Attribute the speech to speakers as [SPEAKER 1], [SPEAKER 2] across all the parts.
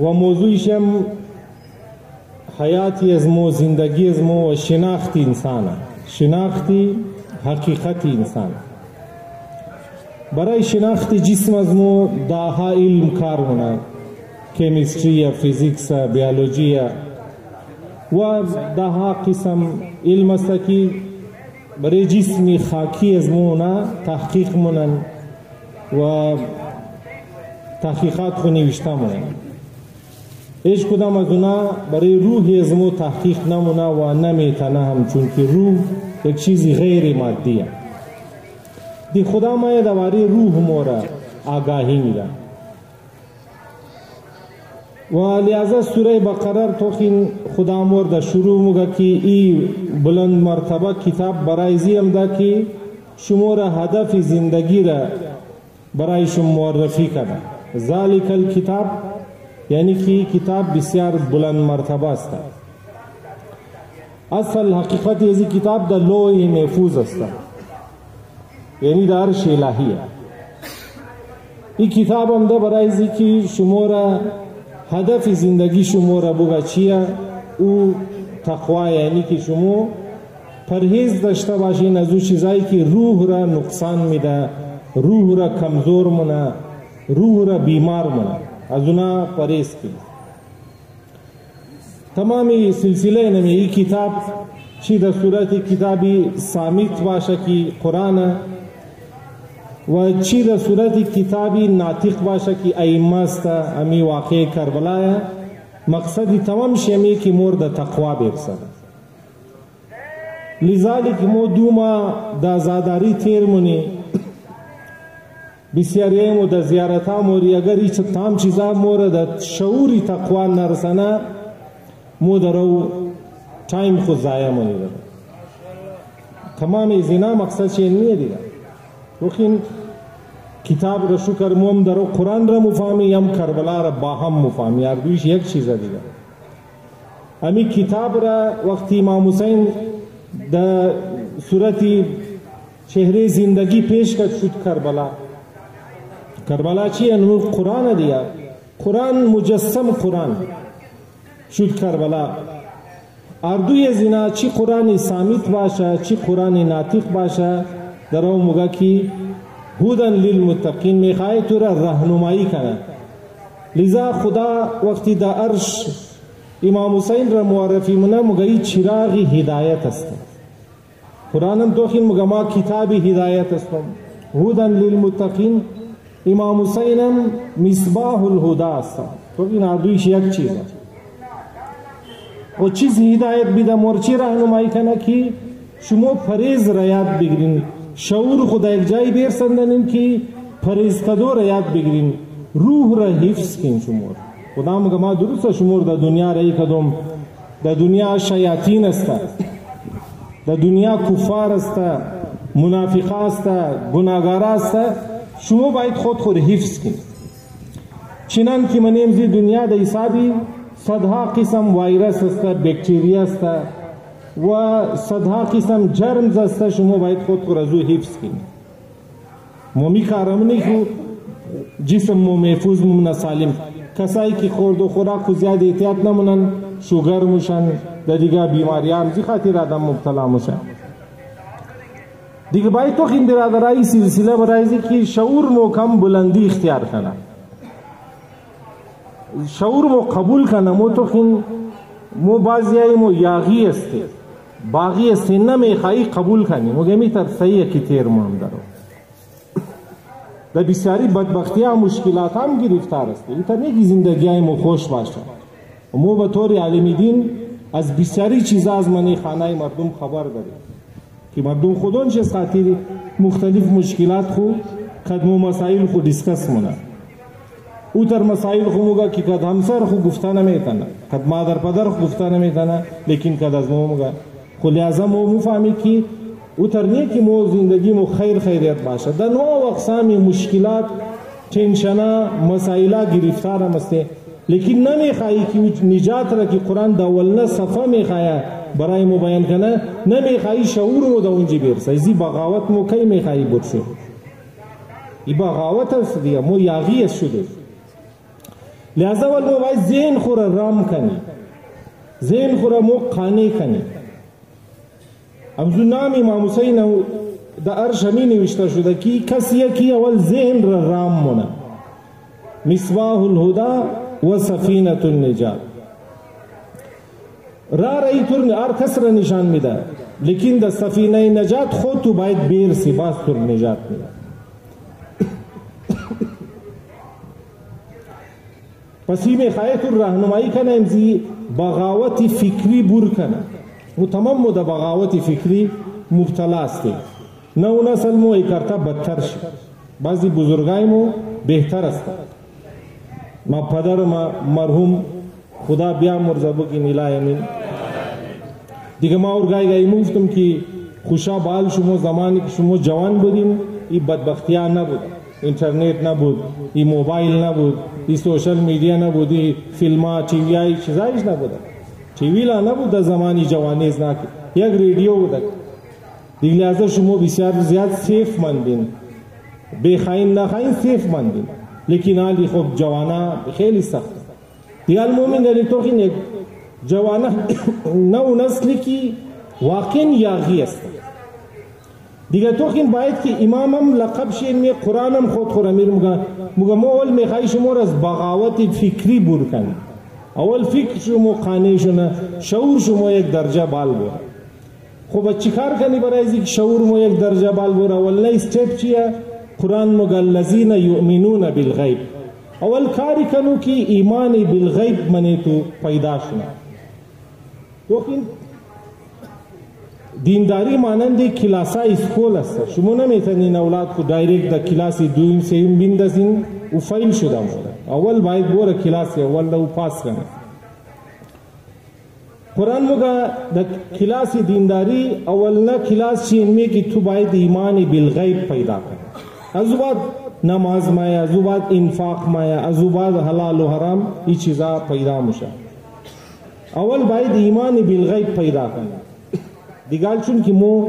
[SPEAKER 1] و موضوعشم حیاتی ازمو زندگی ازمو و شناختی انسانه شناختی حقیقتی انسان برای شناختی جسم ازمو داها علم کار مونه کیمیستری فیزیکس بیولوژی و داها قسم علم است که برای جسمی خاکی ازمو نه تحقیق مونن و تحقیقات خو نوشته مونن هیچ کدام از اونا برای روح ازمو تحقیق نمونه و نمیتونه هم، چون که روح یک چیزی غیر مادیه دی خدا ما دواری روح مورا آگاهی میده و لحاظا سوره بقره توخین خدا مورد شروع موگه که ای بلند مرتبه کتاب برای زیم ده که شما را هدف زندگی را برای شما معرفی کرده. ذالک الکتاب یعنی که کتاب بسیار بلند مرتبه است. اصل حقیقت ازی کتاب در لوح محفوظ است، یعنی در عرش الهیه. این کتاب هم ده برای ازی که شما را هدف زندگی شما را بگه چیه او تقوی، یعنی که شما پرهیز داشته باشین از او چیزایی که روح را نقصان میده، روح را کمزور مونه، روح را بیمار مونه، از اونا پرهیز کنید. تمامی سلسله نمی ای کتاب چی در صورت کتابی سامیت باشه که قرآن و چی در صورت کتابی ناطق باشه که ائمه است امی واقع کربلا. مقصد تمام شمی که مورد تقوا برسد. لذالک مو دوما دا زاداری تیر مونی بسیاری مو دا زیارتا موری اگر ایچ تام چیزا مورد شعوری تقوا نرسنه مو درو ٹائم خود ضایع مونی در تمام ازینا مقصد چین نیه دیگه. وقین کتاب را شکر موم درو قرآن را مفاهمی یم کربلا را با هم مفاهمی، هر دویش یک چیزا دیگه. امی کتاب را وقتی امام حسین دا صورتی چهره زندگی پیش کرد شد کربلا. کربلا چیه؟ نمو قرآن دیگه. قرآن مجسم قرآن شد کربلا. اردوی زینا چی قرآن سامیت باشه چی قرآن ناطق باشه درو مگا کی هدن للمتقین میخواه تو را رهنمایی کنه. لذا خدا وقتی دا عرش امام حسین را معرفی منه مگایی چراغ هدایت است. قرآنم توخین مگا ما کتاب هدایت استم هدن للمتقین. امام حسینم مصباح الهدا است. تو این اردویش یک چیز است و چیز هدایت بیده مرچی رهنمایی کنه که شما پریز را یاد بگیرین، شعور خدا یک جایی بیرسندن که پریز کدو را یاد بگیرین، روح را حفظ کن. شما خدا مگه ما درست شما در دنیا رای کدوم در دنیا شیاطین است، در دنیا کفار است، منافق است، گناهگار است. شما باید خود حفظ کن. چنان که منیم زی دنیا در حسابی صدها قسم ویروس است، بکتریا است و صدها قسم جرمز است. شما باید خود را زو حفظ کنید. مومی کارمونی که جسم مو محفوظ مو سالم. کسایی که خورد و خوراک کو زیاد احتیاط نمونن شوگر موشن در دیگه بیماریان زی خاطر آدم مبتلا موشن. دیگه باید تو خین برادرای سلسله برایزی که شعور مو کم بلندی اختیار کنه، شعور مو قبول کنه. مو تو خین مو بازیای مو یاغی است باغی است نمیخوایی قبول کنی مو گمی تر صحیح کی تیر مو هم درو در بسیاری بدبختی ها مشکلات هم گرفتار است. این تا نیکی زندگی مو خوش باشه. مو به طور عالم دین از بسیاری چیزا از منی خانه مردم خبر داریم که مردم خودون چه خاطر مختلف مشکلات خو قدم مسائل خو دیسکس مونه. او تر مسائل خو موگا که قد همسر خو گفته نمیتنه، قد مادر پدر خو گفته نمیتنه، لیکن قد از مو موگا خو لحظه مو فهمی که او تر نیه که مو زندگی مو خیریت باشه. در نوع اقسام مشکلات تنشنا مسائل گرفتار هم است، لیکن نمیخوایی که نجات را که قرآن دا اولنا صفحه میخواه برای مو بیان کنه، نمیخوایی شعور مو دا اونجی برسه. ازی بغاوت مو کی میخوایی برسه؟ ای بغاوت است دیگه، مو یاغی است شده. لہذا ول مو باید ذهن خورا رام کنی، ذهن خورا مو قانع کنی. امزو نام امام حسین دا عرش همی نوشته شده که کسی که اول ذهن را رام مونه. مصباح الهدا و سفینة النجات. را رئی تر ار کس را نشان میده، لیکن دا سفینه نجات خود تو باید بیرسی باز تر نجات میده. پس این میخواهی تو راهنمایی کنه امزی بغاوت فکری بور کنه. و تمام مو دا بغاوت فکری مبتلا استی. نه اون اصل مو ایکارتا بدتر شد. بعضی بزرگای مو بهتر است. ما پدر ما مرحوم خدا بیا مرزبو کی نیلای امین دیگه ما اورگای مفتم که خوشا بال شما زمانی که شما جوان بودین این بدبختی ها نبود، اینترنت نبود، این موبایل نبود، این سوشل میڈیا نبود، این فیلم ها ٹی وی های چیزایش نبود. ٹی وی لا نبود در زمانی جوانی ازناک یک ریڈیو بود. دیگه لحظه شما بسیار زیاد سیف مندین، بخاین نخاین سیف مندین، لیکن حالی خب جوانا خیلی سخت. دیگه المومن دلی تو خین یک جوانا نو نسلی کی واقعا یاغی است. دیگه تو خین باید که امامم لقب شین می قرآنم خود خورمیر مگه ما اول میخوایی شما را از بغاوت فکری بور کنی. اول فکر شما قانع شونه، شعور شما یک درجه بال بور. خب چی کار کنی برای ازی که شعور ما یک درجه بال بور؟ اول نه استیپ چیه؟ قرآن مگه الذین یؤمنون بالغیب. اول کاری کنو که ایمان بالغیب منی تو پیدا شونه. تو خین دینداری مانند کلاسا اسکول است. شما نمیتونین اولاد کو دایرکت در کلاس دویم سوم بندازین و فیل شده موده. اول باید بوره کلاس اول رو پاس کنه. قرآن مگه در کلاس دینداری اول نه کلاس چین می که تو باید ایمان بالغیب پیدا کنه. از بعد نماز مایا، از بعد انفاق مایا، از بعد حلال و حرام این چیزا پیدا میشه. اول باید ایمان بالغیب پیدا کنه. دیگال چون که مو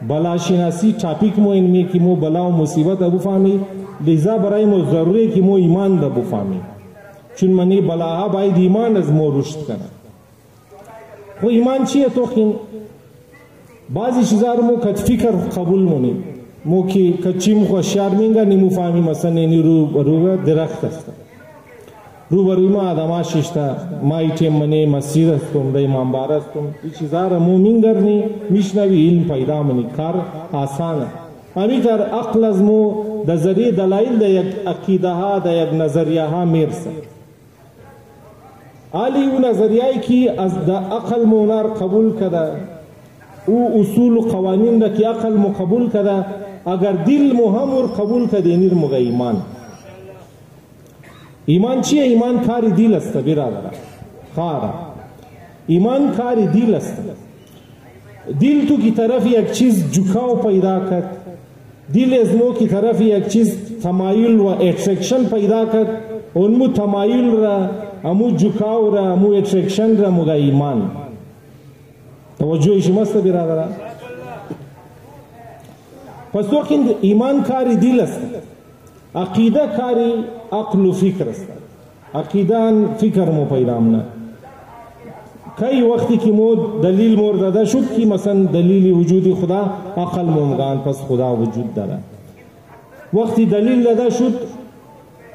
[SPEAKER 1] بلاشناسی ټاپیک مو اینمی که مو بلا و مصیبت ابو فهمی، لذا برای مو ضروری که مو ایمان ابو فهمی، چون منی بلاها باید ایمان از مو رشد کنه. خو ایمان چیه توخین بعضی چیزا رو مو کت فکر قبول مونی مو کی کچیم خوشیار مینگا نیمو فهمی مثلا نی رو درخت است رو بروی ما آدم ششتا ما ایتیم منی مسجد استم دی منبر استم این چیزا رو مو مینگرنی میشنوی علم پیدا منی کار آسانه امی تر عقل از مو د ذریعه دلایل د یک عقیده ها د یک نظریه ها میرسه علی و نظریه کی از د عقل مونار قبول کده او اصول و قوانین را که عقل مو قبول کده اگر دل مو هم قبول کده نیر مو ایمان ایمان چیه ایمان کاری دل است برادر خارا ایمان کاری دل است دل تو کی طرف یک چیز جھکاؤ پیدا کرد دل از مو کی طرف یک چیز تمایل و اتریکشن پیدا کرد اون مو تمایل را امو جھکاؤ را امو اتریکشن را مو ایمان توجه شماست برادر پس توخین ایمان کاری دل است عقیده کاری عقل و فکر است عقیده فکر مو پیدا نه کئی وقتی که مو دلیل مورد شد که مثلا دلیل وجود خدا عقل ممگان پس خدا وجود داره وقتی دلیل داده شد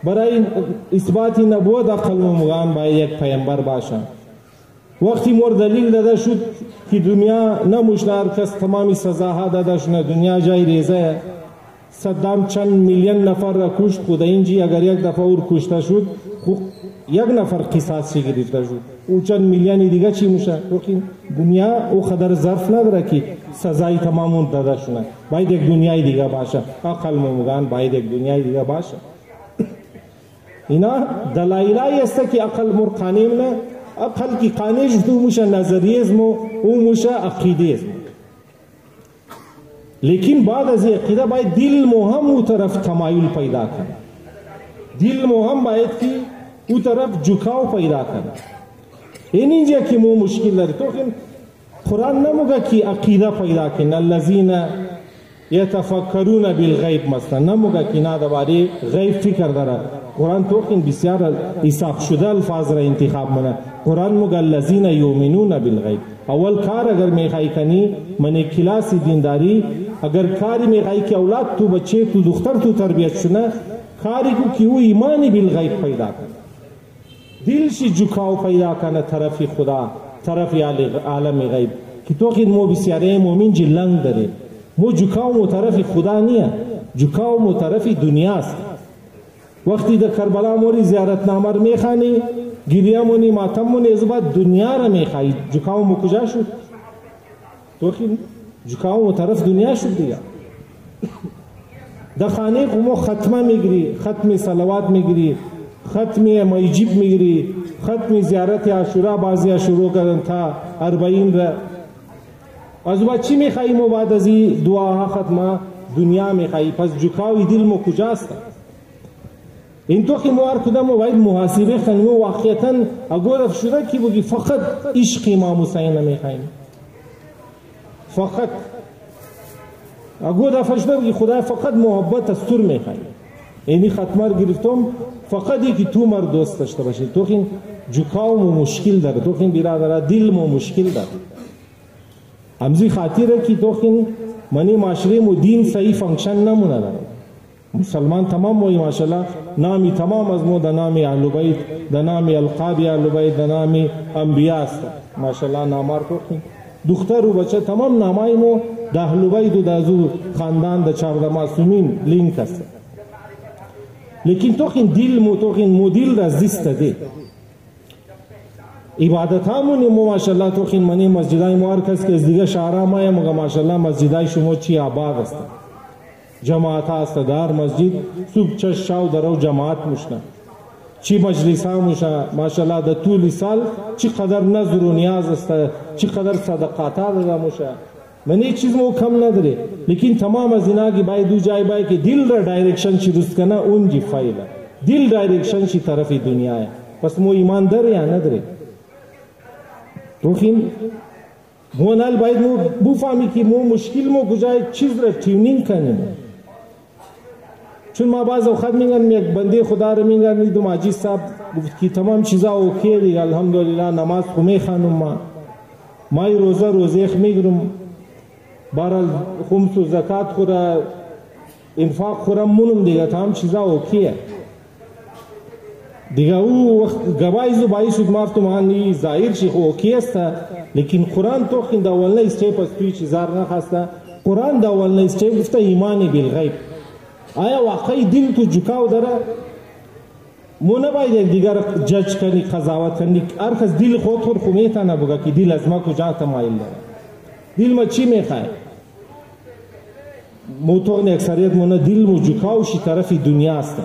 [SPEAKER 1] برای اثبات نبوت عقل ممگان باید یک پیامبر باشه وقتی مور دلیل داده شد که دنیا نموشنار کس تمامی سزاها داده شده دنیا جای ریزه صدام چند میلیون نفر را کشت خود اینجی اگر یک دفعه اور کشته شد یک نفر قصاص گرفته شد او چند میلیونی دیگه چی میشه دنیا او خدر ظرف نداره که سزای تمام داده شده باید یک دنیای دیگه باشه عقل ممگان باید یک دنیای دیگه باشه اینا دلایلی است که عقل مر قانیم نه عقل کی قانع شد موشه نظریزم و موشه عقیدهزم لیکن بعد از عقیده باید دل مو هم او طرف تمایل پیدا کنه دل مو هم باید که او طرف جھکاؤ پیدا کنه اینجا که مو مشکل داره تو قرآن نموگه که عقیده پیدا کنه الذین یتفکرون بالغیب مثلا نموگه که نه درباره غیب فکر داره قرآن توخین بسیار حساب شده الفاظ را انتخاب منه قرآن موگه الذین یؤمنون بالغیب اول کار اگر میخوای کنی من کلاس دینداری اگر کاری میخوای که اولاد تو بچه تو دختر تو تربیت شونه کاری کو که او ایمانی بالغیب پیدا کنه دلشی جھکاؤ پیدا کنه طرف خدا طرف عالم غیب که توخین مو بسیاره مومن جلنگ داره مو جھکاؤ مو طرف خدا نیه جھکاؤ مو طرف دنیاست وقتی در کربلا موری زیارت نامر میخانی گریه مونی ماتم مونی از بعد دنیا را میخوایی جھکاؤ مو کجا شد توخین جھکاؤ مو طرف دنیا شد دیگه در خانه مو ختمه میگری ختم صلوات میگری ختم میجیب میگری ختم زیارت عاشورا بازی شروع کردن تا 40 را از بعد چی میخوایی مو بعد از دعاها ختمه دنیا میخوایی پس جھکاوی دل مو کجاست این تو که موار کدام باید محاسبه کنیم و واقعیتا اگر شده که بگی فقط عشق امام حسین میخوایم فقط اگر دفعه شده بگی خدا فقط محبت از تور میخوایم اینی ختمه گرفتم فقط یکی تو مر دوست داشته باشید تو خین جھکاو مو مشکل داره تو خین برادر دل مو مشکل داره همزی خاطره که تو خین منی معاشره مو دین صحیح فنکشن نمونه داره مسلمان تمام وی ماشاءالله نامی تمام از مو د نامی اهل بیت د نامی القاب اهل بیت د نامی انبیاء است ماشاءالله نامار کوخین دختر و بچه تمام نامای مو د اهل بیت و د ازو خاندان د 14 معصومین لینک است لیکن توخین دل مو توخین مدل را زیست ده عبادت همونی مو ماشاءالله توخین منی مسجدای مو هر کس که از دیگه شهرها مایه مگه ماشاءالله مسجدای شما چی آباد است جماعت است در مسجد صبح چش شاو درو جماعت مشنا چی مجلس ها مشا ماشاءالله د طول سال چی قدر نظر و نیاز است چی قدر صدقات ها داده مشا من هیچ چیز مو کم نداره لیکن تمام از اینا کی باید دو جای باید که دل را ڈائریکشن چی درست کنه اون جی فایده دل ڈائریکشن چی طرف دنیا ہے پس مو ایمان داره یا نداره توخین مو نال باید مو بفهمی که مو مشکل مو کجای چیز را ٹیونینگ کنیم چون ما بعض اوقات میگن یک بنده خدا رو میگن دیدم عجیز صاحب گفت که تمام چیزا اوکی دیگه الحمدلله نماز خو میخوانم ما مای روزه میگیرم برای خمس و زکات خورا انفاق خورم مونم دیگه تمام چیزا اوکیه دیگه او وقت گوایزو بایش مارتو مانی ظاهر شي خو اوکی است لیکن قرآن تو خین دا اولنه استیپ از توی چیزار نخواسته قرآن دا اولنه استیپ گفته ایمان بالغیب آیا واقعی دل تو جکاو داره مو نباید دیگر جج کنی قضاوت کنی هر کس دل خود خو میتونه بگه که دل از ما کجا تمایل داره دل ما چی میخواه موتوغن اکثریت مونه دل مو جکاو شی طرف دنیا است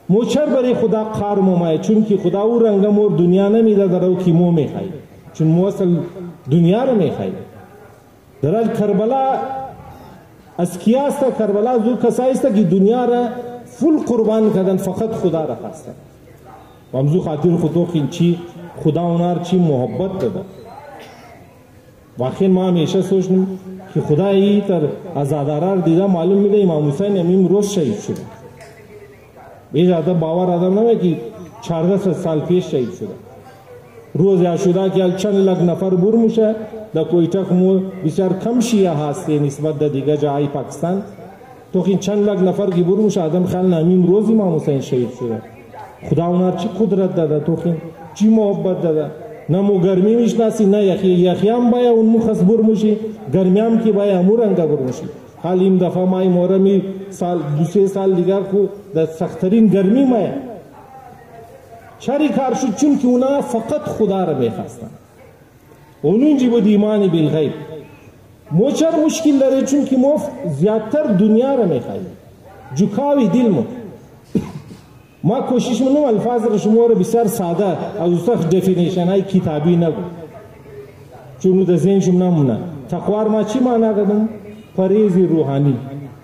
[SPEAKER 1] مو چر برای خدا قار مومایه چون که خدا او رنگ مور دنیا نمیده درو که مو میخواه چون مو اصل دنیا رو میخواه درال کربلا از کی است کربلا زو کسایی است که دنیا را فل قربان کردن فقط خدا را خواستن و همزو خاطر خودو خین چی خدا اونار چی محبت داده واقعا ما همیشه سوچنیم که خدا ای تر ازادارار دیده معلوم میده امام حسین امیم روز شهید شده بیش آدم باور آدم نمیه که 14 سال پیش شهید شده روز عاشورا که چند لک نفر برموشه در کویتا خمو بسیار کم شیعه هسته نسبت در دیگه جای پاکستان تو این چند لک نفر که برموشه آدم خیال امیم روز امام حسین شهید شده خدا اونار چی قدرت داده تو این چی محبت داده نه مو گرمی میشناسی نه یخی هم باید اون مخص برموشی گرمی هم که باید امورنگا برموشی حال این دفعه مای مورمی سال 2-3 سال دیگر خو در سخترین گرمی مایه چاری کار شد چون که اونا فقط خدا را میخواستن اونونجی بود ایمان بالغیب موچر مشکل داره چون که ما زیادتر دنیا را میخواهیم جکاوی دل ما کوشش منم الفاظ را شما را بسیار ساده از سخت دفینیشن های کتابی نگو چون در ذهن شما نمونه تقوار ما چی معنی کردم پریزی روحانی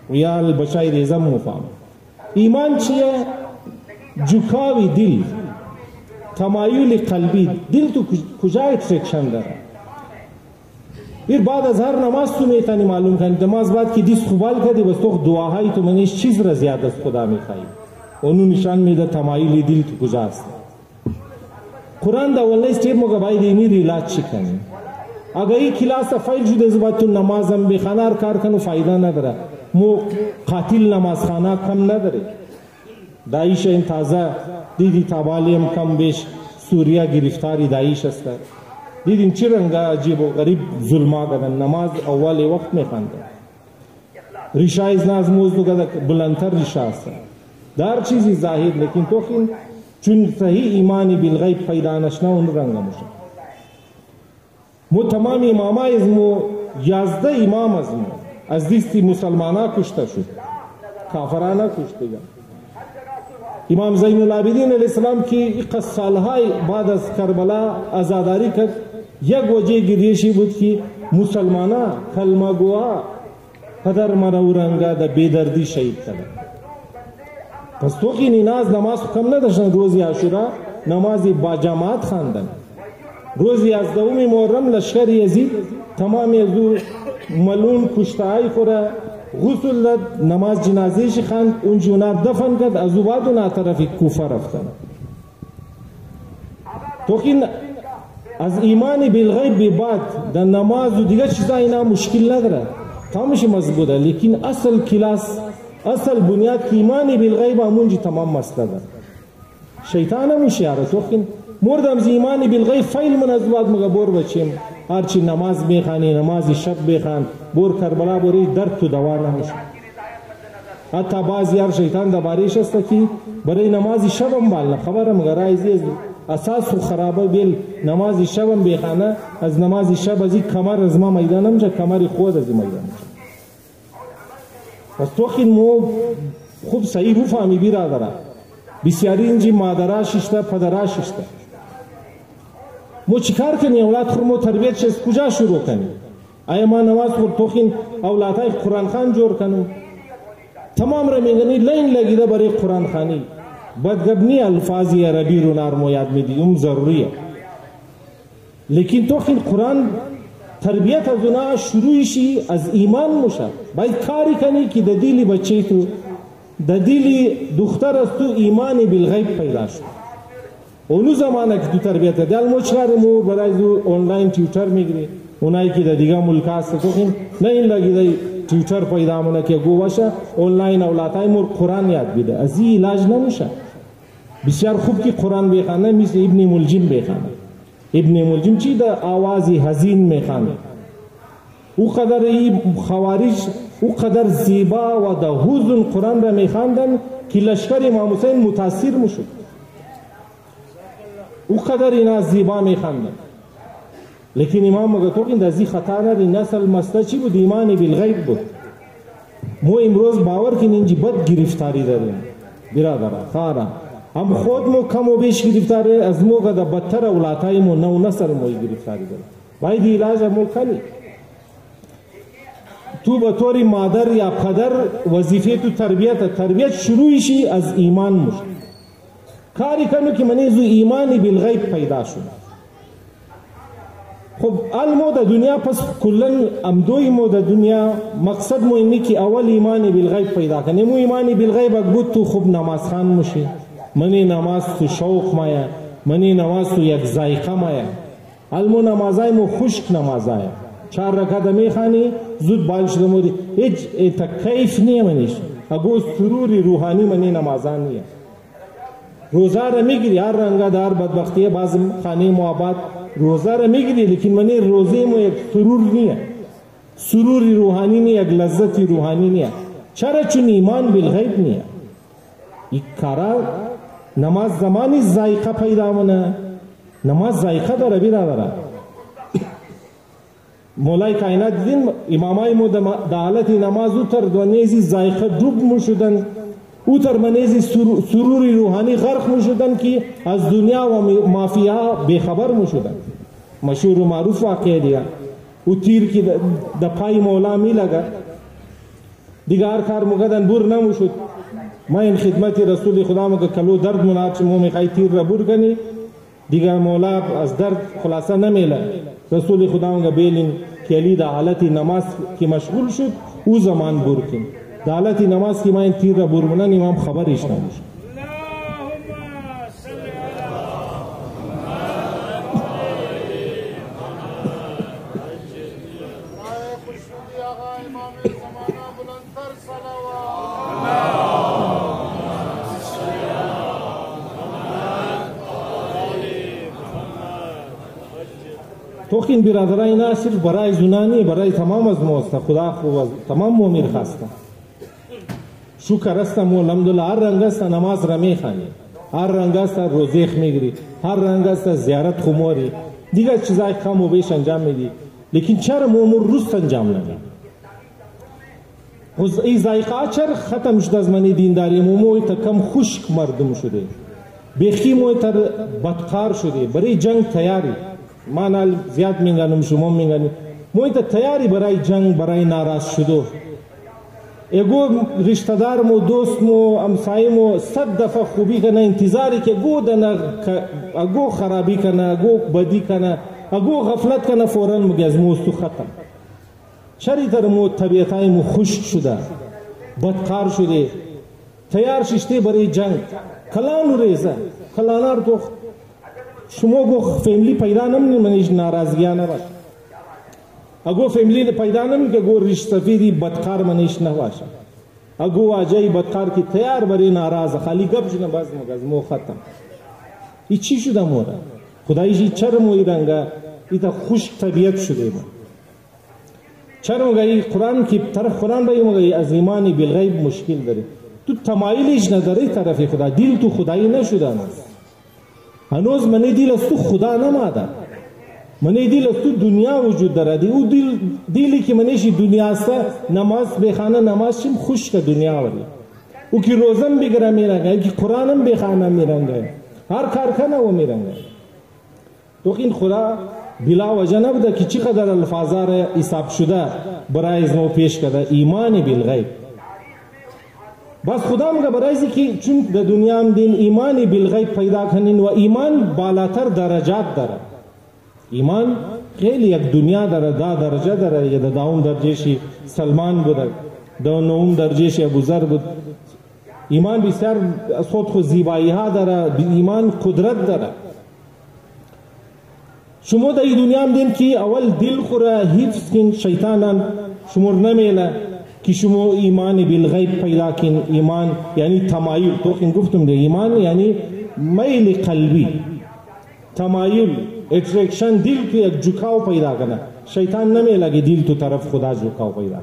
[SPEAKER 1] و یا البشای ریزم مفهم ایمان چیه جکاوی دل تمایل قلبی دل تو کجا اترکشن داره ایر بعد از هر نماز تو میتونی معلوم کنی نماز بعد که دیس خوبال کردی بس تو دعاهایی تو منیش چیز را زیاد از خدا میخوایی اونو نشان میده تمایل دل تو کجاست قرآن دا ولنه استیر موقع باید اینی ریلات چی کنی اگر ای کلاس فایل شده زباد تو نمازم بخانار کار کنو فایده نداره مو قاتل نماز خانه کم نداره داعش این تازه دیدی تابالیم کم بیش سوریا گرفتاری داعش است دیدیم چی رنگا عجیب و غریب ظلما کردن نماز اول وقت میخواندن ریشه از ناز موضوع کده بلندتر ریشه است در چیزی ظاهر لیکن تو خین چون صحیح ایمانی بالغیب پیدا نشنا اون رنگ موشه مو تمام امامای از مو 11 امام از مو از دیستی مسلمانا کشته شد کافرانا کشته گا امام زین العابدین علیه السلام که اقص سالهای بعد از کربلا ازاداری کرد یک وجه گریشی بود که مسلمانا کلمه گوها پدر مرورنگا در بیدردی شهید کرد پس تو که ناز نماز کم نداشتن روزی عاشورا نمازی با جماعت خواندن روزی از دوم محرم لشکر یزید تمام یزو ملون کشتهای خورا غسل داد نماز جنازهش خواند اون جونا دفن کرد از او بعد اونا طرف کوفه رفتن تو که از ایمان بالغیب بعد در نماز و دیگر چیزا اینا مشکل نداره تمامش مضبوطه لیکن اصل کلاس اصل بنیاد که ایمان بالغیب همونجی تمام مسئله داره شیطان هم شیاره تو که مردم از ایمان بالغیب فیل من از بعد مگه بور بچیم هرچی نماز میخوانی نماز شب بخوان بور کربلا بوری درد تو دوا نمیشه حتی بعضی هر شیطان دباریش است که برای نماز شب هم بالله خبرم گرایزی اساس خرابه بیل نماز شب هم بخوانه از نماز شب از کمر از ما میدان نمیشه کمر خود از میدان میشه پس تو خیلی مو خوب صحیح بفهمی برادر بسیاری اینجی مادراش اشته پدراش اشته مو چیکار کنی اولاد خور مو تربیت از کجا شروع کنی آیا ما نماز خور توخین اولادای قرآن خان جور کنم تمام را میگنی لین لگیده برای قرآن خانی بدگبنی الفاظی عربی رو نرمو یاد میدی اون ضروریه لیکن توخین قرآن تربیت از اونا شروعشی از ایمان موشه باید کاری کنی که در دیلی بچه تو در دیلی دختر از تو ایمان بالغیب پیدا شد اونو زمانه که تو تربیت دل مچرار مو برای دو آنلاین تیوتر میگیری اونایی که در دیگه ملک هست تو نه این لگیده تیوتر پیدا مونه که گو باشه آنلاین اولادای مور قرآن یاد بیده از این علاج نمیشه. بسیار خوب که قرآن بخونه مثل ابن ملجم بخونه. ابن ملجم چی در آوازی حزین میخونه او قدر این خوارج او قدر زیبا و در حزن قرآن را میخواندن که لشکر امام حسین متاثر میشد. او قدر اینا زیبا میخواندن. لیکن امام مگه تو این دزی خطا نداری نسل مسته چی بود؟ ایمان بالغیب بود. مو امروز باور کنین اینجی بد گرفتاری داریم برادر خارا هم خود مو کم و بیش گرفتاری از مو قدر بدتر اولادای مو نو نسل مو گرفتاری داریم. باید علاج مو کنی. تو به طور مادر یا پدر وظیفه تو تربیت شروعشی از ایمان مشت کاری کنو که منیزو ایمانی بالغیب پیدا شد. خب المو در دنیا پس کلن امدوی مو در دنیا مقصد مو اینی که اول ایمانی بالغیب پیدا کنی. مو ایمانی بالغیب اگبود تو خوب نماز خان مشی منی نماز تو شوق مایا منی نماز تو یک ذائقه مایا المو نمازای مو خشک نمازای 4 رکعت میخوانی زود باید شده مودی هیچ کیف نیه منیش اگو سروری روحانی منی نمازان نیه. روزه را میگیری هر رنگه در بدبختیه بعض خانه محبت روزه را میگیری لیکن منی روزه مو یک سرور نیه سروری روحانی نیه یک لذتی روحانی نیه. چرا؟ چون ایمان بالغیب نیه. یک کارا نماز زمانی ذائقه پیدا منه نماز ذائقه داره برادر. مولای کائنات دیدین امامای مو در حالت نماز اوتر دونیزی ذائقه ڈوب مشدن اوتر منیزی سروری روحانی غرق مشدن که از دنیا و مافیا بخبر مشدن. مشهور و معروف واقعه دیگه او تیر که در پای مولا می لگا دیگه هر کار مگدن بور نموشد. ما این خدمت رسول خدا مگه کلو درد مناد چه مو میخوای تیر را بور کنی دیگه مولا از درد خلاصه نمیله. رسول خدا مگه بیلین که علی در حالت نماز که مشغول شد او زمان بور کن در حالت نماز که ما این تیر را بور منن امام خبرش نموشد. توخین برادرای اینا صرف برای زنانی برای تمام از موست خدا خوب تمام مومیر خواسته شکر است مو الحمدلله هر رنگ است نماز را میخوانی هر رنگ است روزه میگیری هر رنگ است زیارت خموری دیگه چیزای کم و بیش انجام میدی لیکن چرا مومور روست انجام نمیدی؟ این ذائقه چرا ختم شد از منی دینداری مومو تا کم خشک مردم شده بیخی مو تر بدکار شده برای جنگ تیاری من زیاد میگنم شما میگنی مویت تیاری برای جنگ برای ناراض شدو اگو رشتہ دار مو دوست مو همسایه مو 100 دفعه خوبی کنه انتظاری که گو دنه اگو خرابی کنه اگو بدی کنه اگو غفلت کنه فوراً مگه از موستو ختم. چری تر مو طبیعتای مو خشک شده بدکار شده تیار ششته برای جنگ کلانو ریزه کلانار تو شما گو فیملی پیدا نمی منیش ناراضگیه نباش اگو فیملی پیدا نمی که گو رشتفیدی بدکار منیش نباشه اگو واجهی بدکار کی تیار بری ناراض خالی گپ شنه باز مگز مو ختم. ای چی شده مورا خدایشی چرا موی رنگا ایتا خوش طبیعت شده ما چرا مگه ای قرآن کی طرف قرآن بایی مگه از ایمانی بالغیب مشکل داره تو تمایلش نداری طرف خدا دل تو خدایی نشده هنوز منی دل از تو خدا نماده منی دل از تو دنیا وجود داره دی او دلی که منیشی دنیا است نماز بخانه نماز چیم خوش که دنیا وری او که روزم بگره میرنگه که قرآنم بخانه میرنگه هر کار کنه و میرنگه تو این خدا بلا وجه نبوده که چقدر الفاظا را حساب شده برای از ما پیش کرده ایمان بالغیب بس خدا مگه برای که چون در دنیا هم دین ایمان بالغیب پیدا کنین و ایمان بالاتر درجات داره ایمان خیلی یک دنیا داره دا درجه داره یا دا اون درجهشی سلمان بود دا نوم درجهشی ابو ذر بود ایمان بسیار از خود خود زیبایی ها داره، ایمان قدرت داره. شما در این دنیا هم دین که اول دل خورا حفظ کن، شیطان شمور نمیله که شما ایمان بالغیب پیدا کن. ایمان یعنی تمایل، تو این گفتم ده، ایمان یعنی میل قلبی، تمایل، اتریکشن، دل تو یک جکاو پیدا کنه. شیطان نمیله که دل تو طرف خدا جکاو پیدا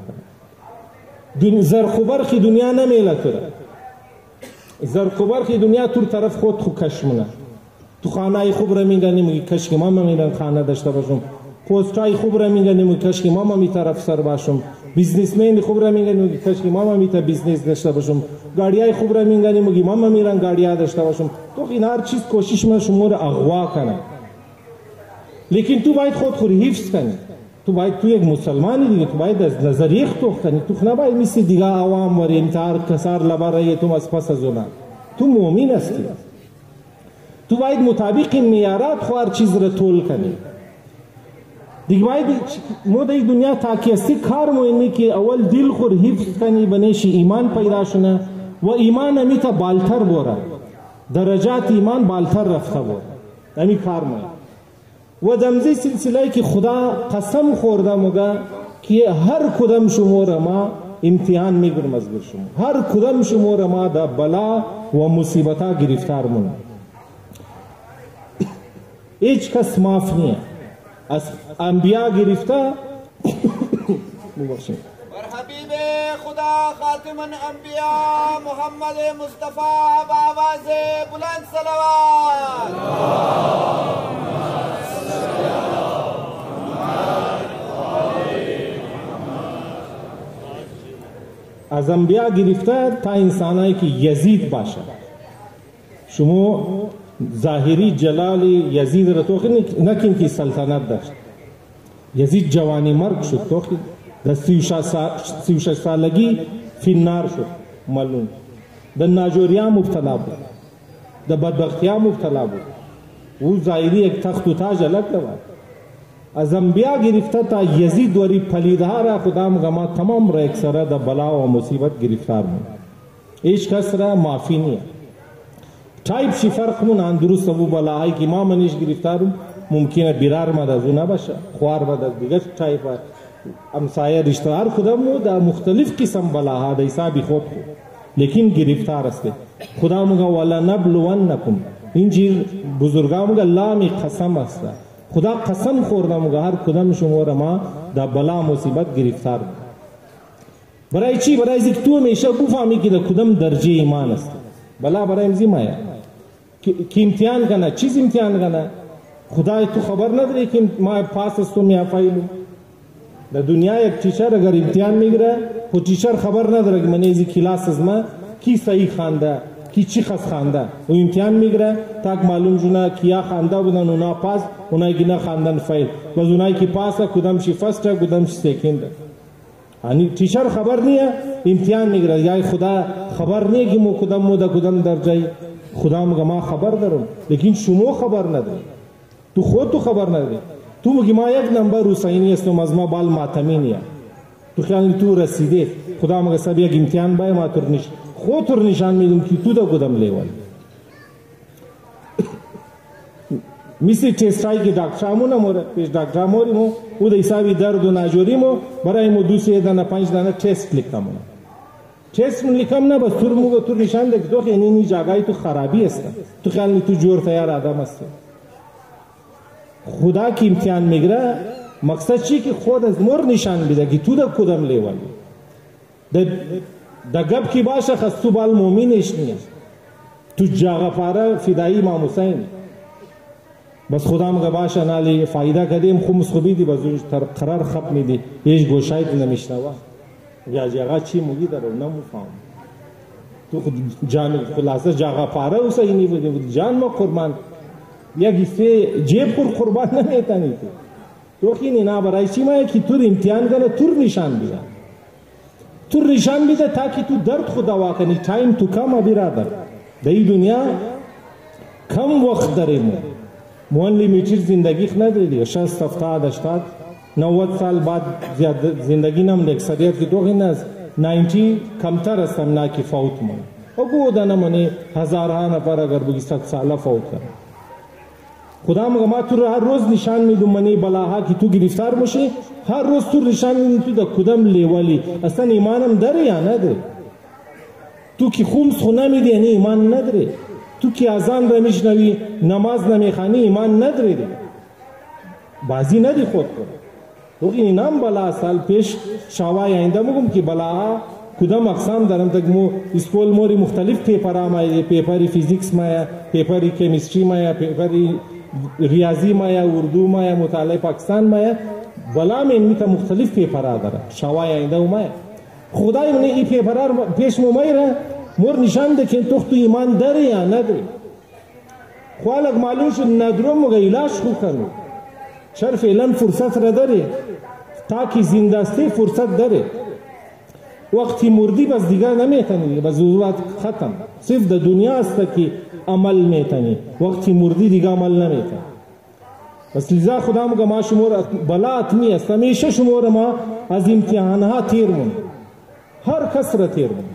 [SPEAKER 1] کنه. زرخوبرخی دنیا نمیله تو را، زرخوبرخی دنیا تو طرف خود خو کشمونه. تو خانه خوب را میگنی میگی کاش که ما میرم خانه داشته باشم. پستای خوب را میگنی میگی کاش که ما می طرف سر باشم. بیزنسمن خوب را میگنی میگی کاش که ما می تا بیزنس داشته باشم. گاڑیای خوب را میگنی میگی ما میرم گاڑیا داشته باشم. تو این هر چیز کوشش ما شما را اغوا کنه، لیکن تو باید خود خود حفظ کنی. تو باید، تو یک مسلمانی دیگه، تو باید از نظریه خود کنی. تو نباید مثل دیگه عوام و انتحار کسار لباره تو از پس از اونا. تو مؤمن هستی، تو باید مطابق معیارات خو هر چیز را طول کنی. دیگه باید ما در دنیا تاکیستی کار مهمه که اول دل خور حفظ کنی، بنیش ایمان پیدا شونه و ایمان امیتا بالتر بوره، درجات ایمان بالتر رفته بوره. امی کار مهمه. و دمزی سلسله که خدا قسم خورده مگه که هر کدام شما را ما امتحان میگرم از بر شما، هر کدام شما را ما در بلا و مصیبتا گرفتار مونه. هیچ کس معاف نیه. از انبیاء گرفته ببخشید
[SPEAKER 2] بر حبیب خدا خاتم الانبیاء محمد مصطفی با آواز بلند صلوات.
[SPEAKER 1] از انبیاء گرفته تا انسانایی که یزید باشه. شما ظاهری جلال یزید را توخی نکن که سلطنت داشت. یزید جوانی مرگ شد، توخی در 36 سالگی فی النار شد، ملون. در ناجوریا مبتلا بود، در بدبختیا مبتلا بود. او ظاهری یک تخت و تاج الگ داد. از انبیاء گرفته تا یزید وری پلیدها را خدا مگما تمام را یک سره در بلا و مصیبت گرفتار بود. هیچ کس را معافی نیه. تایپ شی فرق مون اندروس ابو بلاهایی که ما منیش گرفتارم ممکنه بیرار ما دازو نباشه، خوار ما داز دیگه تایپ امسایه رشته هر کدام در مختلف قسم بلاها در حسابی خود خود، لیکن گرفتار است. خدا مگه ولا نبلونکم، اینجور بزرگا مگه لامی قسم است. خدا قسم خورده مگه هر کدام شما را ما در بلا مصیبت گرفتار. برای چی؟ برای اینکه تو همیشه بفهمی که در کدام درجه ایمان است. بلا برای امزی مایا که امتحان کنه. چیز امتحان کنه؟ خدا تو خبر نداری که ما پاس استم یا فایلو. در دنیا یک تیچر اگر امتحان میگیره خو تیچر خبر نداره که من ایزی کلاس از ما کی صحیح خانده کی چی خاص خانده. و امتحان میگیره تاک معلوم جونا کیا خانده بودن اونا پاس، اونایی که نه خواندن فیل. باز اونایی که پاسه کدام شی فرست کدام شی سکند. یعنی تیچر خبر نیه امتحان میگیره. یا خدا خبر نیه که مو کدام درجه. خدا میگه ما خبر دارم، لیکن شما خبر نداری. تو خود تو خبر نداری. تو میگی ما یک نمبر حسینی هستم، از ما بال ماتمی نیه. تو خیال تو رسیده. خدا میگه سب یک امتحان بای ما ترنش خود تر نشان میدم که تو دا کدام لیول. مثل تستایی که دکترامون موره پیش دکتراموری مو او د حسابی درد و ناجوری مو برای مو 2 دانه 5 دانه تست لیکم. تست من لیکم نه بس تور مو تور نشان ده تو یعنی این جگای تو خرابی است. تو خیال تو جور تیار آدم است. خدا کی امتحان میگیره مقصد چی که خود از مر نشان بده که تو دا کدام لیول. د گب کی باشه خستو بال مومنش نیه. تو جاغه پاره فدایی امام حسین. بس خدا مگه باشه نالی فایده کدیم خمس خوبی دی بازوش تر قرار خط میدی هیچ گوشایت نمیشنوا. یا جاغه چی موگی داره نمیفهم. تو جان خلاصه جاغه پاره حسینی بود جان ما قربان یک حصه جیب پر قربان نمیتونی تو خیلی نه برای چی ما کی تو امتحان کنه تور نشان بده. تو نشان بده تاکه تو درد خود دوا کنی. تایم تو کم برادر. در این دنیا کم وقت داریم. مونلیمیتر زندگی نداری دیگه. 60 70 80 90 سال بعد زیاد زندگی نم اکثریت که تو این از 90 کمتر است هم نه که فوت مون. اگو دنمانی هزارها نفر اگر بگی 100 ساله فوت کرد. خدا ما تو هر روز نشان میدم منی بلاها که تو گرفتار میشی، هر روز تو نشان میدم تو د کدام لیولی اصلا ایمانم داره یا نداره. تو که خمس خو نمیدی یعنی ایمان نداره. تو که اذان را میشنوی نماز نمیخوانی ایمان نداری. بازی ندی خود کو. تو این نام بلا سال پیش شوای آینده میگم که بلا کدام اقسام دارم تک مو اسکول موری مختلف پیپر مایا، پیپری فیزیکس مایا، پیپری کیمستری مایا، پیپری ریاضی مایا، اردو مایا، مطالعه پاکستان مایا، بلا من میتا مختلف پیپر داره. شوای آینده مایا. خدای من این پیپر پیش مومایره مور نشان ده که تو ایمان داری یا نداری. خالق معلوم شد ندارم مگه علاج خو کنو. چرا فعلا فرصت را داری تاکي زنداستی فرصت داره. وقتی مردی بس دیگر نمیتونی، بس ضرورت ختم. صرف د دنیا است که عمل میتونی، وقتی مردی دیگر عمل نمیتونی. بس لذا خدا مگه ما شمور بلا اتمی است. همیشه شمور ما از امتحانها تیر مون، هر کس را تیر مون.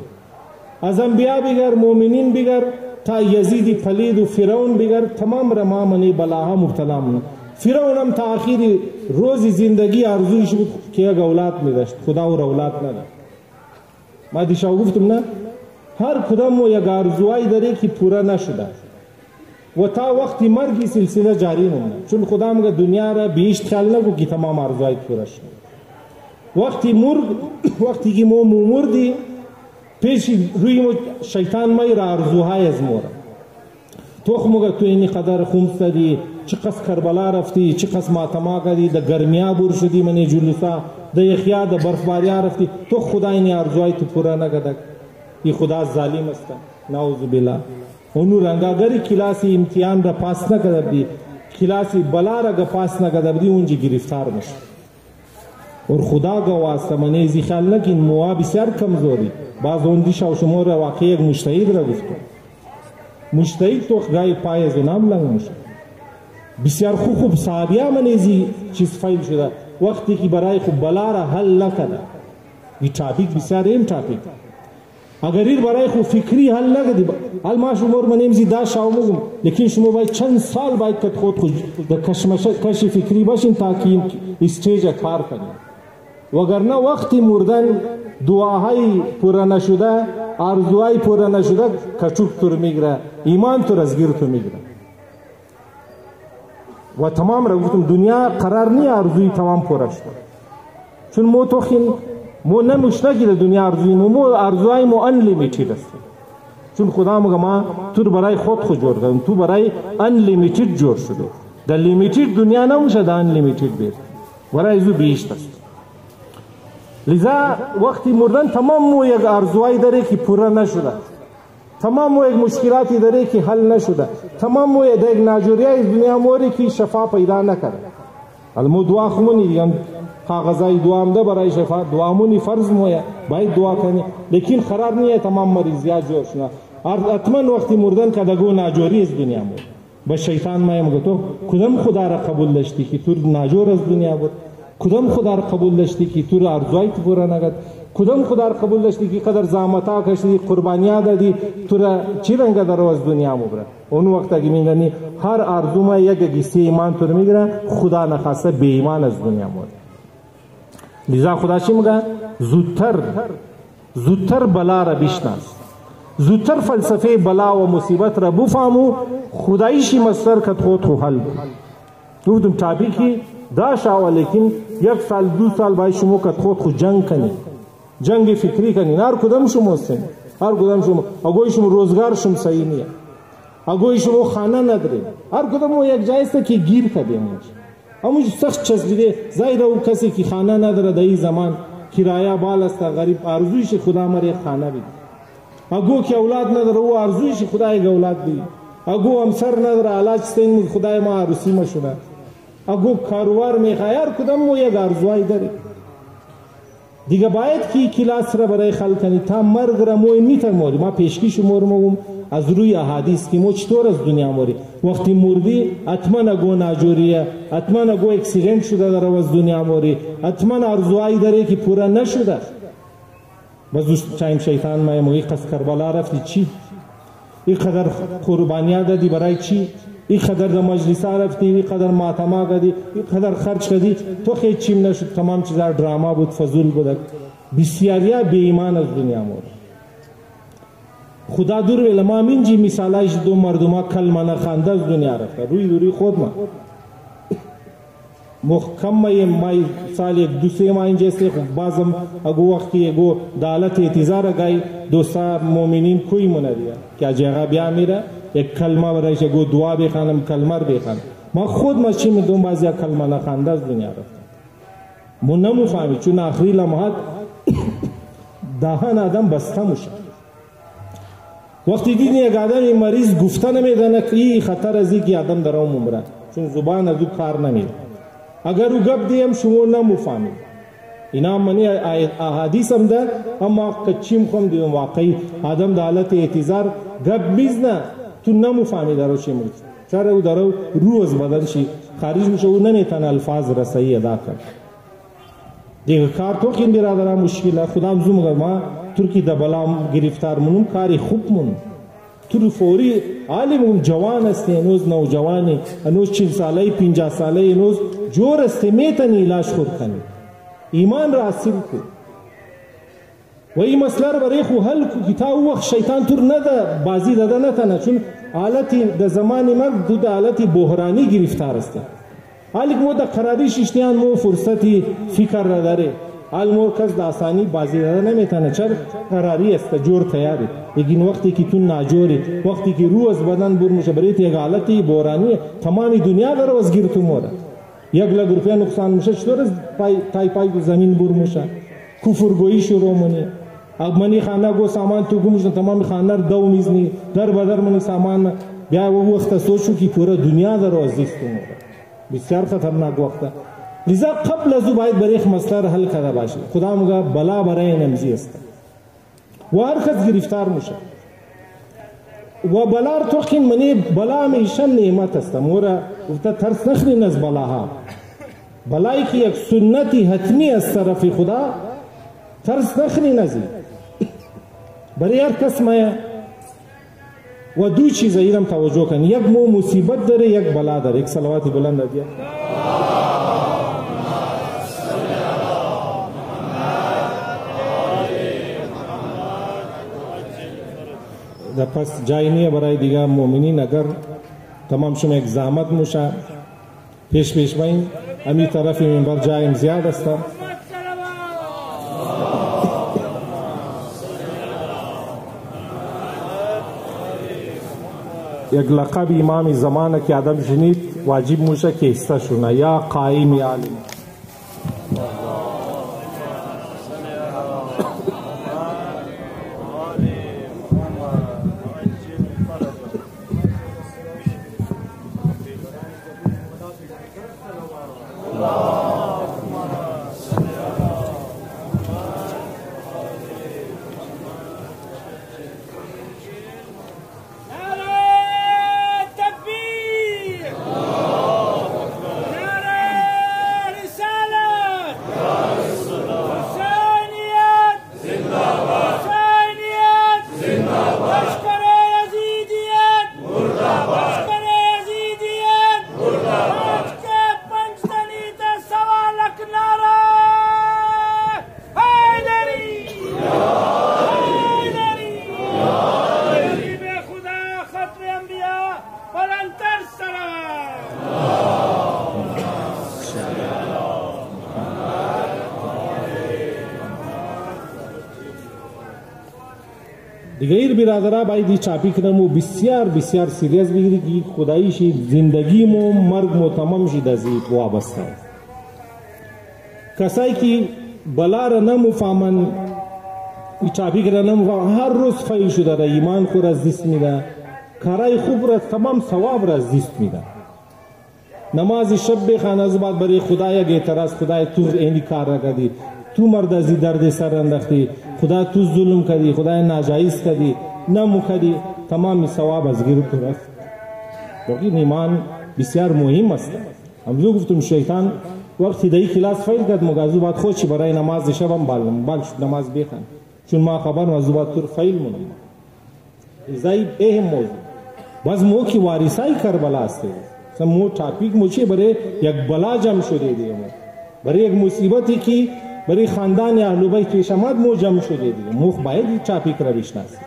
[SPEAKER 1] از انبیاء بگر، مومنین بگر، تا یزید پلید و فرعون بگر، تمام را ما منی بلاها مبتلا مون. فرعون هم تا آخری روز زندگی آرزویش بود که یک اولاد میداشت، خدا اور اولاد نداشت. ما دیشب گفتم نه، هر کدام یک آرزویی داره که پورا نشده و تا وقتی مرگی سلسله جاری مونده. چون خدا میگه دنیا را بیشت خیال نکن که تمام آرزویت پورا شد. وقتی که ما مردی پیش روی ما شیطان مایر آرزوهای از مورا تو مگه تو اینی قدر خمس دادی، چه قص کربلا رفتی، چه قص ماتما کردی، د گرمیا بور شدی منی جلوسا، د یخیا د برفباریا رفتی، تو خدا اینی آرزوهای تو پورا نکرد. این خدا ظالم است، نعوذ بالله. اونو رنگاگری کلاسی امتحان را پاس نکردی، کلاسی بلا را پاس نکردی، اونجا گرفتار میشه. اور خدا گواسته من ازی خیال نکن موا بسیار کمزوری. باز اون دیشا و شما را واقعی یک مجتهد را گفتم. مجتهد تو گای پای زنام لنگ میشه. بسیار خوب صحابیا من ازی چیز فایل شده. وقتی که برای خوب بلا را حل نکرده. این تاپیک بسیار این تاپیک. اگر این برای خوب فکری حل نکردی، حال ما شما من امزی داشت آموزم. لیکن شما باید چند سال باید که خود کش فکری باشین تا که استیج کار کنید. وگرنه وقتی مردن دعاهای پورا نشده، آرزوهای پورا نشده، کچوک تور میگره، ایمان تور از گیر تو میگره. و تمام را گفتم دنیا قرار نی آرزوی تمام پورا شده. چون مو تو خیل مو نموشنه که دنیا آرزوی مو آرزوهای مو انلیمیتید است. چون خدا مگه ما تو برای خود جور کردیم، تو برای انلیمیتید جور شده. در لیمیتید دنیا نموشه، در انلیمیتید بیر برای زو بیشت است. لذا وقتی مردن تمام مو یک آرزوهایی داره که پورا نشده، تمام مو یک مشکلاتی داره که حل نشده، تمام مو یک ناجوریای دنیا موری که شفا پیدا نکرده. المو دعا خمونی دیگم کاغذای دعا هم ده برای شفا، دعامونی فرض مویه باید دعا کنی، لیکن قرار نیه تمام مریضیات جور شده. حتما وقتی مردن کدگو ناجوری از دنیا مود به شیطان مایم گفتو کدام خدا را قبول داشتی که تو ناجور از دنیا بود، کدام خدا را قبول داشتی که تو آرزویت پورا نکرد، کدام خدا را قبول داشتی که قدر زحمتا کشیدی، قربانیا دادی، تو را چی رنگ در از دنیا مبره. اون وقت اگه میگنی هر آرزو ما یک گیسی ایمان تو میگیره، خدا نخواسته بی ایمان از دنیا مبره. لذا خدا چی میگه؟ زودتر بلا را بشناس، زودتر فلسفه بلا و مصیبت را بفهمو، خدایشی مصدر کت خود حل گفتم تابعی دا شاوه. لیکن یک سال دو سال باید شما کت خود جنگ کنی، جنگ فکری کنی. هر کدام شما هستین، هر کدام شما اگوی شما روزگار شما صحیح نیه، اگوی شما خانه نداری، هر کدام یک جای است که گیر کردیم. همون سخت چسبیده ظاهر او کسی که خانه نداره در این زمان کرایه بال است، غریب آرزویش خدا مر یک خانه بده. اگو که اولاد نداره او آرزویش خدا یک اولاد بده. اگو همسر نداره علاج استین خدای ما عروسی ما شده. اگو کاروبار میخواد، هر کدام مو یک آرزوی داره. دیگه باید که کلاس را برای خلق کنی تا مرگ را مو میترموری. ما پیشکی شما رو مگم از روی احادیث که مو چطور از دنیا موری. وقتی مردی حتما اگو ناجوریه، حتما اگو اکسیدنت شده در از دنیا موری، حتما آرزوهایی داره که پورا نشده. بس چایم شیطان ما این قصد کربلا رفتی چی؟ این قدر قربانیا دادی برای چی؟ این قدر در مجلسا رفتی، این قدر ماتما کردی، این قدر خرج کردی، تو خیلی چیم نشد، تمام چیزا دراما بود، فضول بود. بسیاریا بی ایمان از دنیا مورد. خدا دور ویل ما منجی مثالایش دو مردما کلمه نخوانده از دنیا رفته، روی خود ما محکم مای سال یک دو سه ماه اینجا است. بازم اگو وقتی اگو دالت اعتذار گای دوستا مومنین کوئی منادیا که جگه بیا میره یک کلمه برایش اگو دعا بخوانم کلمه بخوانم. ما خود ماشین میدونم بعضی کلمه نخوانده از دنیا رفته. من نمیفهمی چون آخری لمحات دهان آدم بسته میشه. وقتی دیدی یک آدم مریض گفته نمیدونه که این خطر از اینکه آدم در اون ممره، چون زبان از او کار نمیده. اگر او گپ دیم شما نمیفهمید. اینا منی احادیث هم ده، اما کچیم خم دیم واقعی آدم در حالت اعتذار گپ میزنه تو نمیفهمی درو چی میگه. چرا او درو روز بدن شی خارج میشه، او نمیتونه الفاظ رسایی ادا کنه. دیگه کار تو کین برادران مشکله. خدا زوم ما ترکی د بلام گرفتار منم کاری خوب من تو فوری عالم جوان است، هنوز نوجوانی، هنوز 40 ساله 50 ساله، هنوز جور است میتونی علاج خود کنی. ایمان را حاصل کو و این مسئله را برای خو حل کو. کتاب وقت شیطان تور نه ده بازی داده نه تنه، چون حالتی د زمانی مرد تو د حالتی بحرانی گرفتار است. حالی که مو د قراری ششتیان مو فرصتی فکر را داره، حال مرکز د آسانی بازی داده نمیتونه، چرا قراری است جور تیاری. لیکن وقتی که تو ناجوری، وقتی که روز بدن بر میشه برای یک حالتی بحرانی تمامی دنیا در از گیر تو موره. 1 لک روپیه نقصان میشه، چطور از پای زمین بر میشه، کفرگویی شروع منی. اب منی خانه گو سامان تو گمش تمام خانه دو میزنی در بدر منی سامان بیا و وقت سوچو که پورا دنیا در از دیست تو موره. بسیار خطرناک وقت. لذا قبل از او باید برای مسئله را حل کرده باشی. خدا میگه بلا برای نمزی است و هر کس گرفتار میشه و بلا رو توقین منی بلا همیشه نعمت است. مورا گفته ترس نخرین از بلاها. بلایی که یک سنتی حتمی از طرف خدا، ترس نخرین از این. برای هر کس ما و دو چیز ایرم توجه کن، یک مو مصیبت داره، یک بلا داره. یک صلواتی بلند دیا. پس جای نیه برای دیگه مومنین اگر تمام شما یک زحمت موشه پیش باین. امی طرفی منبر جایم زیاد است. یک لقب امام زمانه که آدم شنید واجب موشه که ایسته شونه، یا قائم عالم. دیگر برادرها باید چاپی کنم و بسیار سیریز بگیری که خدایشی زندگی مو مرگ مو تمام شید از این وابسته. کسایی که بلا را نمفهمن چاپی کنن نمفهمن، هر روز فیل شده را ایمان خور از دست میده، کارای خوب را تمام ثواب را از دست میده. نماز شب بخوان از بعد برای خدا یک اعتراض، خدای تو اینی کار را کردی، تو مرد از درد سر انداختی، خدا تو ظلم کردی، خدای ناجایز کردی، نمو کردی، تمام ثواب از گیر تو رفت. لیکن ایمان بسیار مهم است. امروز گفتم شیطان وقتی دایی کلاس فیل کرد مگازو بعد خودشی برای نماز شب هم بال نماز بخوان. چون ما خبر موضوعات تر فیل منم ازای اهم موضوع باز مو کی وارثای کربلا است سمو ټاپیک مو چې بره یک بلا جمع شده دی برای یک مصیبتی که برای خاندان اهل بیت شماد مو جمع شده دی مو باید این ټاپیک را بشناسید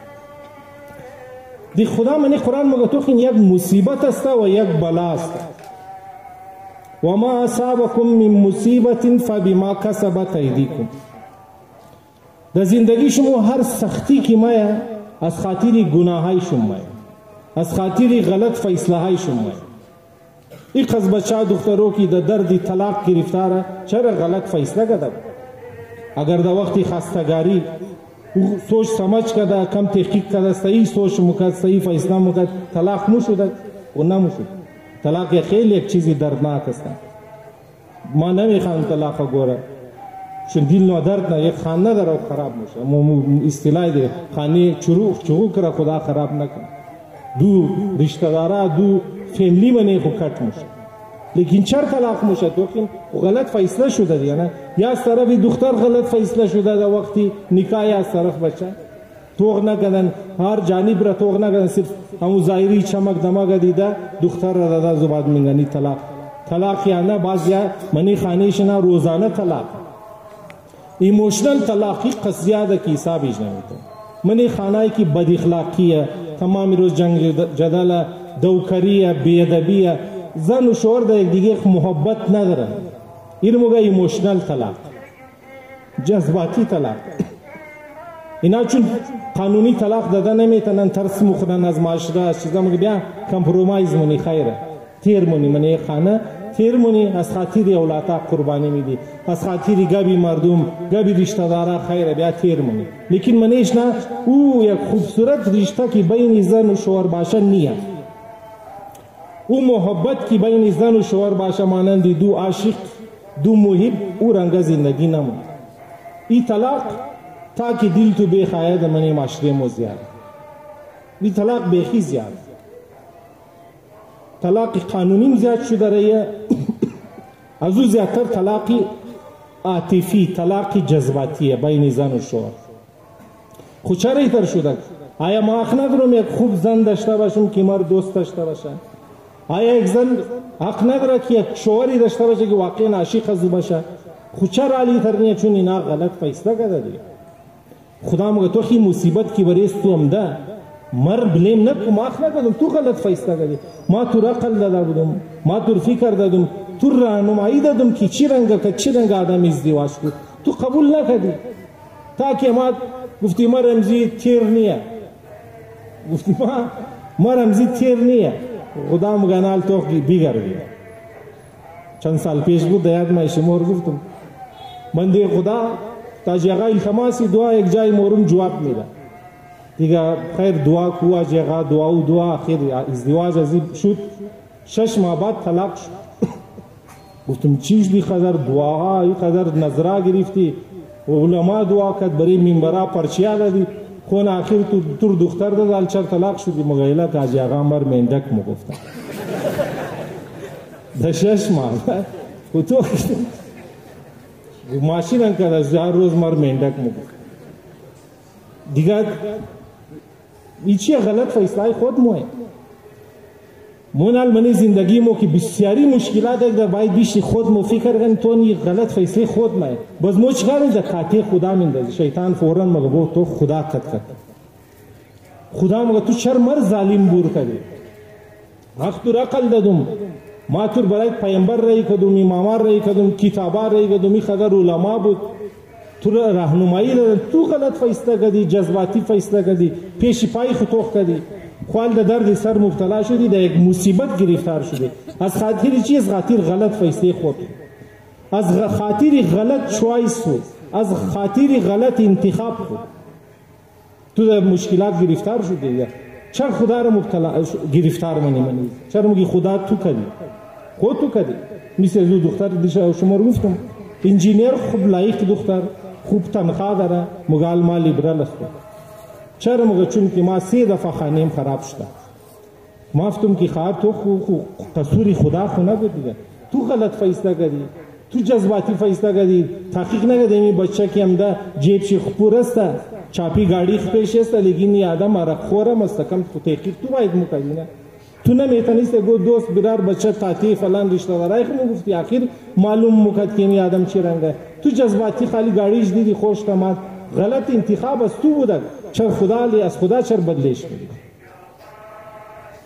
[SPEAKER 1] دی خدا من قرآن مگه تو خین یک مصیبت است و یک بلا است و ما اصابکم من مصیبت فبما کسبت ایدیکم در زندگی شما هر سختی که ما از خاطر گناهای شما از خاطر غلط فیصله های شما یک از بچه دخترو کی در درد طلاق گرفتاره چرا غلط فیصله کرده اگر در وقتی خستگاری سوچ سمجھ کرده کم تحقیق کرده صحیح سوچ مکرد صحیح فیصله مکرد طلاق نشده و نمشد طلاق خیلی یک چیزی دردناک است ما نمیخوام طلاق گوره چون دل نو درد نه یک خانه در خراب میشه اصطلاح ده خانه چروق کرا خدا خراب نکنه دو رشتہ دارا دو فیملی منه خو کٹ میشه لیکن چرا طلاق میشه تو که غلط فیصله شده دیگه نه یا از طرف دختر غلط فیصله شده در وقتی نکاح از طرف بچه توغ نکردن هر جانب را توغ نکردن صرف همون ظاهری چمک دمک دیده دختر را داده زباد میگنی طلاق یا نه باز یا منی خانیش نه روزانه طلاق ایموشنل طلاقی قضیه که حسابش نمیتونه منی خانه کی بد اخلاقیه تمام روز جنگ جدل دوکریه بیادبیه زن و شوهر در یک دیگه محبت ندارن این موقع ایموشنل طلاق جذباتی طلاق اینا چون قانونی طلاق داده نمیتونن ترس مخورن از معاشره از چیزا موقع بیا کمپرومایز منی خیره تیر منی خانه تیر منی از خاطر اولاتا قربانی میدی از خاطر گبی مردم گبی رشتہ دارا خیره بیا تیر منی لیکن منیش نه او یک خوبصورت رشته که بین زن و شوهر باشه نیه او محبت که بین زن و شوهر باشه مانند دو عاشق دو محب او رنگ زندگی نمون ای طلاق تا که دل تو بخواهد منی معاشره مو زیاد ای طلاق بیخی زیاد طلاق قانونی زیاد شده رایه از او زیادتر طلاقی عاطفی طلاقی جذباتیه بین زن و شوهر خود چرا ایتر شده آیا ما حق ندارم یک خوب زن داشته باشم که مرد دوست داشته باشه آیا یک زن حق نداره که یک شوهری داشته باشه که واقعا عاشق از او باشه خود چرا علی تر نیه چون اینا غلط فیصله کرده دیگه خدا مگه تو خی مصیبت کی بریز تو هم ده مر بلیم نکو ما حق ندادم تو غلط فیصله کردی ما تو عقل داده بودم ما تو فکر دادم تو راهنمایی دادم که چی رنگ آدم ازدواج کو تو قبول نکردی تا که ما گفتی ما رمزی تیر نیه گفتی ما رمزی تیر نیه خدا مگنال تو بیگردی چند سال پیش بود یاد ما شمار گفتم بنده خدا تاجی آقا التماسی دعا یک جای مورم جواب میده دیگه خیر دعا کوا جگه دعا آخر ازدواج ازی شد 6 ماه بعد طلاق شد گفتم چیش بی خدر دعاها ای خدر نظره گرفتی علما دعا کرد برای منبرا پرچیا دادی خون آخر تو دختر داد چر طلاق شدی مگایلا تاجی آقا مر مندک مگفتن ده 6 ماه و تو ماشین کرد از هر روز مر مندک مگفت دیگه ایچی غلط فیصله خود موه مونال منی زندگی مو که بسیاری مشکلات در باید بیشی خود مو فکر کنی تو نی غلط فیصله خود مه باز مو چکار در کاتی خدا میندازی شیطان فوراً مگه تو خدا کت خدا مگه تو چر مر ظالم بور کردی حق تو عقل دادم ما تو برای پیامبر رای کدوم امامان رای کدوم کتابا رای کدوم خدر علما بود تو راهنمایی تو غلط فیصله کردی جذباتی فیصله کردی پیش پای خطوخ کردی خال در درد سر مبتلا شدی در یک مصیبت گرفتار شدی از خاطر چی از خاطر غلط فیصله خود از خاطر غلط چوایس خود از خاطر غلط انتخاب خود تو در مشکلات گرفتار شدی چرا خدا را مبتلا گرفتار منی چرا میگی خدا تو کردی خود تو کردی مثل دو دختر دیشب شما رو گفتم انجینیر خوب لایق دختر خوب تنخواه داره مگال ما لیبرال است چرا مگه چون که ما 3 دفعه خانیم خراب شده ما افتم که خواهر تو قصوری خدا خو نبود دیگه تو غلط فیصله کردی تو جذباتی فیصله کردی تحقیق نکردی این بچه که هم ده جیب شی خپور است چاپی گاڑی پیش است لیکن این آدم عرق خوره مستقیم تحقیق تو باید میکنی نه. تو نمیتونی گو دوست برار بچه تاتی فلان رشته دارای خو گفتی آخر معلوم مکد که این آدم چی رنگه. تو جذباتی خالی گاڑیش دیدی خوش تمام غلط انتخاب است تو بوده چر خدا لی از خدا چر بدلیش میدی.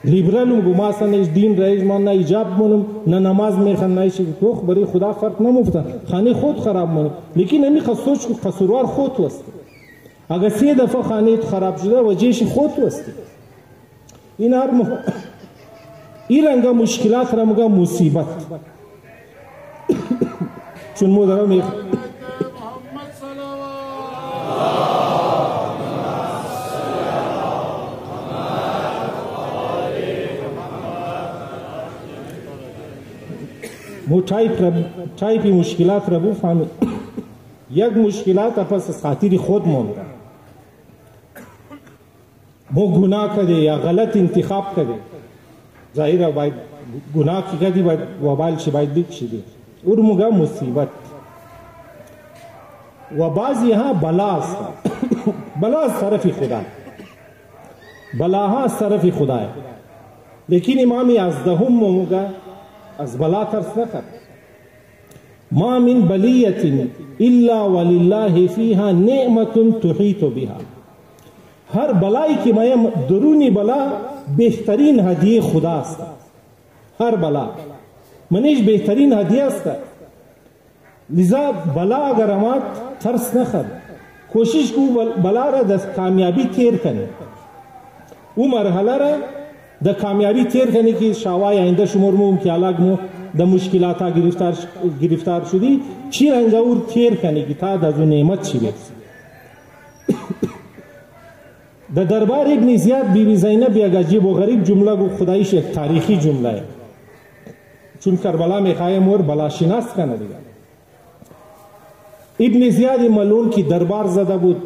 [SPEAKER 1] لیبرالم گماسا نیش دین رئیس من نه ایجاب منم نه نماز میخوان نه چیزی تو برای خدا فرق نمیفته خانه خود خراب منم لیکن نمی خصوص قصوروار خود است. اگر 3 دفعه خانه خراب شده وجهش خود است. این هر این رنگ مشکلات را مگه مصیبت چون مدرم محمد مو تایپی مشکلات را بفهمید. یک مشکلات پس از خاطر خود مونده مو گناه کرده یا غلط انتخاب کرده ظاهر باید گناه کی کردی باید وبال چی باید بکشیدی اور مگه مصیبت و بعضی ها بلا است بلا از طرف خدا بلاها از طرف خدا لیکن امام یازدهم مگه از بلا ترس نکرد. ما من بلیة الا ولله فيها نعمة تحيط بها. هر بلایی که ما درونی بلا بهترین هدیه خدا است. هر بلا منیش بهترین هدیه است. لذا بلا اگر امات ترس نخد کوشش کو بلا را د کامیابی تیر کنی او مرحله را د کامیابی تیر کنی که شاوای آینده شمار مو که الگ مو د مشکلات گرفتار شدی چی رنگ اور تیر کنی که تا د نعمت چی برسی. د دربار ابن زیاد بیبی زینب یک عجیب و غریب جمله گو خدایش یک تاریخی جمله ہے چون کربلا میں قائم اور بلا شناس کنه دیگه. ابن زیاد ملون کی دربار زده بود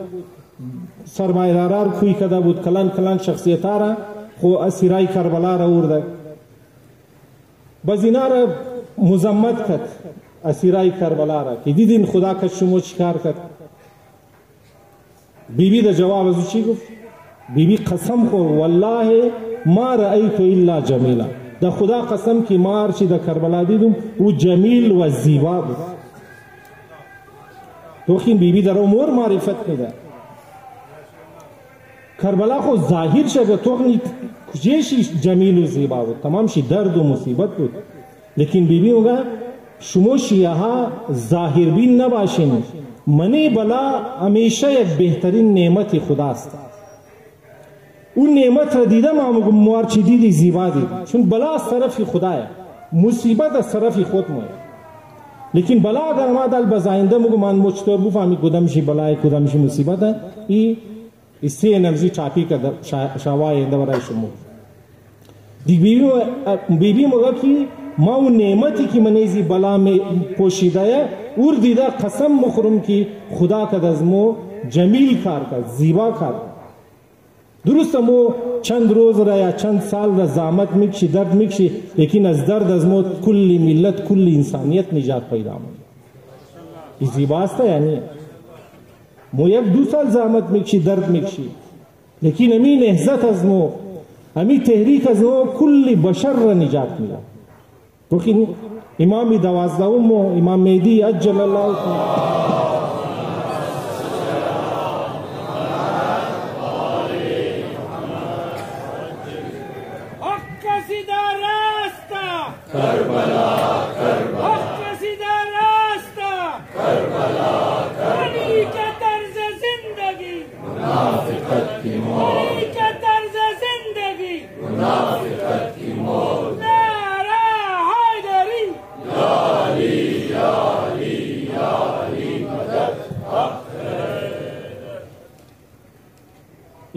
[SPEAKER 1] سرمایدارار خوی کده بود کلان کلان شخصیتا را خو اسیرای کربلا را ورده بزینا را مزمت کد اسیرای کربلا را که دیدین خدا کد شما چکار کد. بیبی دا جواب ازو چی گفت؟ بیبی قسم خور والله ما رأیتو الا جمیلا دا خدا قسم کی مار چی دا کربلا دیدم او جمیل و زیبا بود. توخین بیبی در امور معرفت میده کربلا خو ظاهر شده توخین کجیشی جمیل و زیبا بود تمام شی درد و مصیبت بود لیکن بیبی ہوگا شما شیعه ها ظاهر بین نباشین منی بلا همیشه یک بهترین نعمت خداست. اون نعمت را دیدم اما موار چی دیدی زیبا دید چون بلا از طرف خدایه مصیبت از طرف خود موه لیکن بلا اگر ما دل بزاینده مگو من مچطور بفهمی کدامشی بلای کدامشی مصیبت ہے ای اس سے نمزی چاپی کا شاوائی اندہ برای شمو دیگ بیبی مگا کی ما اون نعمتی کی منیزی بلا میں پوشیدہ ہے اور دیدہ قسم مخرم کی خدا کا دزمو جمیل کار کا زیبا کار کا درست مو چند روز را یا چند سال را زحمت میکشی درد میکشی لیکن از درد از مو کل ملت کل انسانیت نجات پیدا مونده. این زیباست یعنی مو یک 2 سال زحمت میکشی درد میکشی لیکن امی نهضت از مو امی تحریک از مو کل بشر را نجات میده. تو امام 12 امام مهدی عجل الله تعالی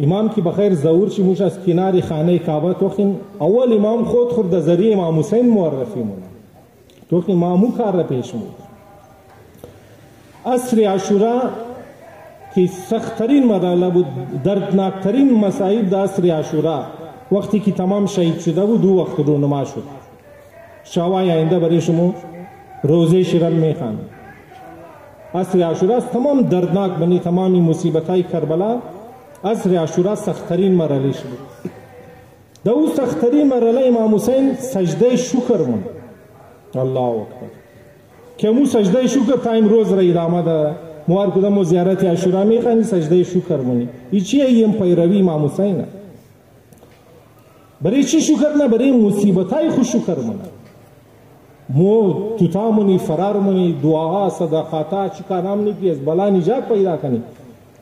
[SPEAKER 1] امام کی بخیر ظهور چی موش از کنار خانه کعبه توخین اول امام خود در ذریعه امام حسین معرفی مونه توخین امامو کار را پیش مونه. عصر عاشورا کی سختترین مرحله بود دردناکترین مصائب در عصر عاشورا وقتی که تمام شهید شده بود 2 وقت رونما شد. شاوای آینده برای شما روزه شیرن میخوان عصر عاشورا تمام دردناک بنی، تمامی مصیبتای کربلا عصر عاشورا سختترین مرحله شد. در او سختترین مرحله امام حسین سجده شکر مون. الله اکبر که مو سجده شکر تا امروز را ادامه داره. مو هر کدام زیارت عاشورا میخوانی سجده شکر مونی. این چیه؟ این پیروی امام حسینه. برای چی شکر نه؟ برای مصیبتای خود شکر مونه. مو توتامونی فرارمونی دعاها صدقاتا چی کارام نکی از بلا نجات پیدا کنی.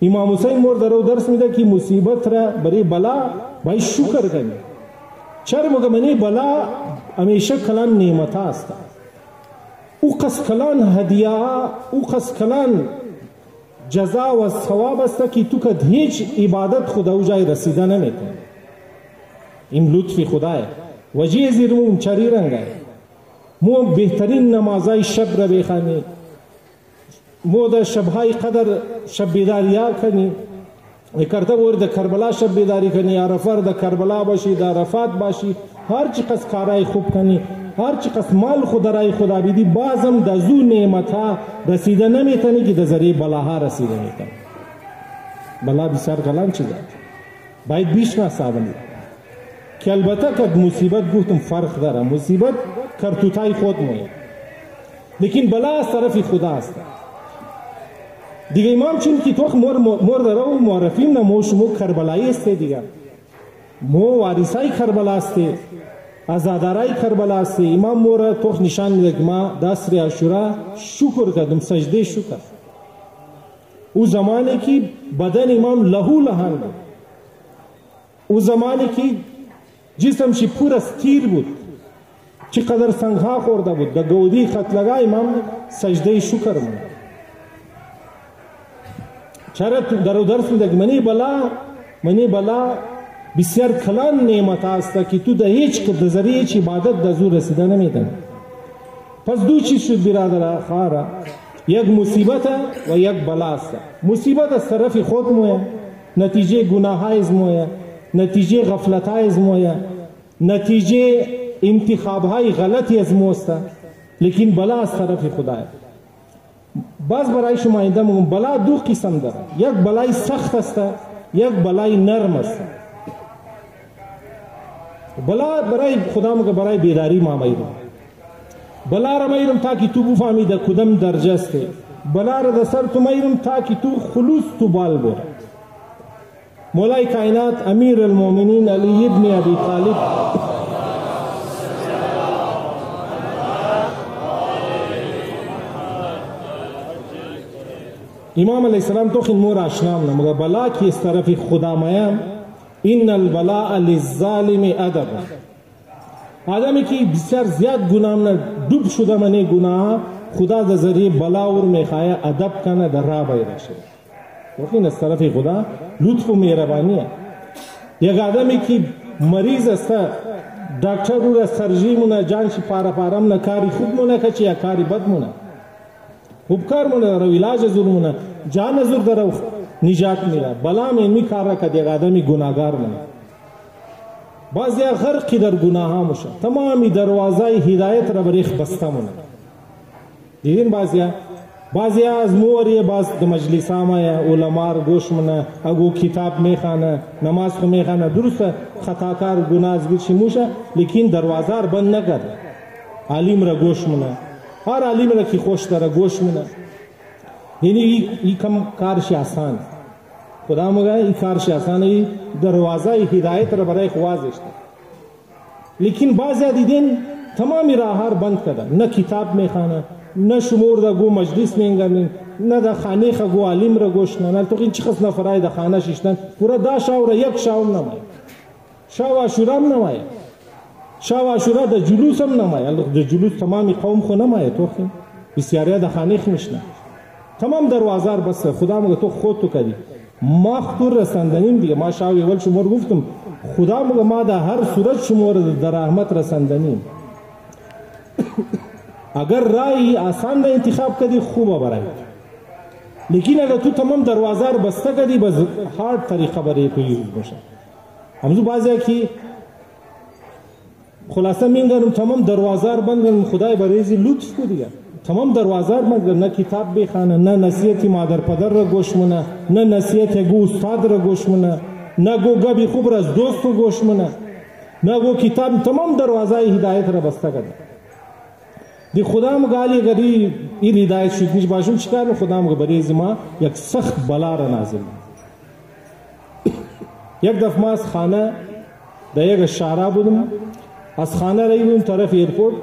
[SPEAKER 1] امام حسین مور درو درس میده که مصیبت را برای بلا باید شکر کنی. چرا مگه بلا همیشه کلان نعمت است. او قص کلان هدیه، او قص کلان جزا و ثواب است که تو که هیچ عبادت خدا او جای رسیده نمیکنه. این لطف خدای وجه زیرمون چری رنگه. مو بهترین نمازای شب را بخوانی، مو در شبهای قدر شب بیداری کنی، کرده بور در کربلا شب بیداری کنی، عرفه در کربلا باشی، در عرفات باشی، هر چی قصد کارای خوب کنی، هر چی قصد مال خود رای خدا بیدی، بازم در زو نعمت ها رسیده نمیتنی که در ذریعه بلاها رسیده میتنی. بلا بسیار کلان چیزه باید بیش نصابنی که البته که مصیبت گفتم فرق داره. مصیبت کرتوتای خود مویه، لیکن بلا از طرف خدا است دیگه. امام چون که توخ مور داره و معرفیم نمو شمو کربلایی است دیگه، مو وارثای کربلا است، ازادارای کربلا است. امام مور توخ نشان میده که ما دست عاشورا شکر کردم، سجده شکر. او زمانی که بدن امام لهو لهان بود، او زمانی که جسم شی پور از تیر بود، چقدر سنگها خورده بود، در گودی خط لگا امام سجده شکر مون. چرا در درس میده که منی بلا بسیار کلان نعمت است که تو در هیچ که در ذریعه هیچ عبادت در زور رسیده نمیدن. پس دو چیز شد برادر خارا، یک مصیبت و یک بلا است. مصیبت از طرف خود مویه، نتیجه گناه های از مویه، نتیجه غفلت های از مویه، نتیجه انتخاب های غلطی از موست، لیکن بلا از طرف خدای. باز برای شما اینده میگم بلا دو قسم داره، یک بلای سخت است، یک بلای نرم است. بلا برای خدا میگه برای بیداری ما میرم، بلا را میرم تا که تو بفهمی در کدام درجه است. بلا را در سر تو میرم تا که تو خلوص تو بال بر. مولای کائنات امیر المؤمنین علی ابن ابی طالب امام علیہ السلام تو خین مور آشنام نه مگر بلا کی اس طرف خدا مایم ان البلاء للظالم ادب. آدمی که بسیار زیاد گناه نه ڈوب شده منی گناه، خدا در ذریعه بلا اور میخواه ادب کنه در راه بیرشه. وقتی از طرف خدا لطف و مهربانیه. یک آدمی که مریض است، دکتر رو سرجی مونه جانش پارم نه کاری خوب مونه که یا کاری بد مونه، خوب کار مونه رو علاج زور مونه، جان زور در نجات میره. بلا می می کار را که یک آدمی گناهگار مونه، بعضی غرقی در گناه ها میشه، تمامی دروازه هدایت را بریخ بسته مونه. دیدین بعضی از موری باز د مجلس ما علما گوش منه اگو کتاب میخوانه نماز خو میخوانه درسته خطاکار گناهگار شي موشه، لیکن دروازه بند نکرده. عالم را گوش منه، هر عالم را که خوش داره گوش منه. یعنی ای کم کارش آسان، خدا مگه ای کارش آسان، ای دروازه هدایت را برای خوازش ده. لیکن بعضی دیدین تمامی راه بند کرده، نه کتاب میخوانه، نه شمور دا گو مجلس میگن، نه دا خانه خا گو عالم را گوش نه تو این چخص نفرای دا خانه شیشتن پورا دا شاور یک شاور نمای، شاو عاشورا هم نمای، شاو عاشورا دا جلوس هم نمای، دا جلوس تمامی قوم خو نمای، تو خیم بسیاری دا خانه خمیشنه تمام دروازار بس. خدا مگه تو خود تو کردی، ما خطور رسندنیم دیگه. ما شاوی اول شمور گفتم خدا مگه ما دا هر صورت شمور در رحمت رسندنیم. اگر رای آسان دا انتخاب کردی خوبه برای، لیکن اگر تو تمام دروازه رو بسته کردی بس هارد طریقه برای تو یوز باشه. همزو بعضی که خلاصه میگن تمام دروازه رو بند کردن، خدای برای لطف کو دیگه، تمام دروازه مگر نه کتاب بخوانه، نه نصیحت مادر پدر را گوش منه، نه نصیحت گو استاد را گوش منه، نه گو گبی خوب را از دوست را گوش منه، نه گو کتاب. تمام دروازه هدایت را بسته کرده. دی خدا مگالی گری این هدایت شد نیش باشم چیکار خدا مگه بریز ما یک سخت بلا را نازل. یک دفعه ما از خانه در یک شهر بودم، از خانه رفتم طرف ایرپورت.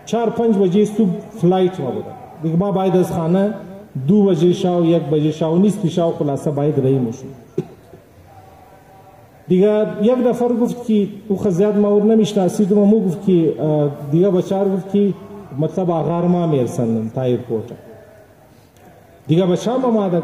[SPEAKER 1] 4-5 بجه صبح فلایت ما بودم دیگه. ما باید از خانه 2 بجه شاو 1 بجه شاو نیست شاو خلاصه باید رهیم شد دیگه. یک نفر گفت که او خزیاد ما اور نمیشناسید و مو گفت که دیگه بچار گفت که مطلب آغار ما میرسندم تا ایرپورت دیگه. بچه ما داد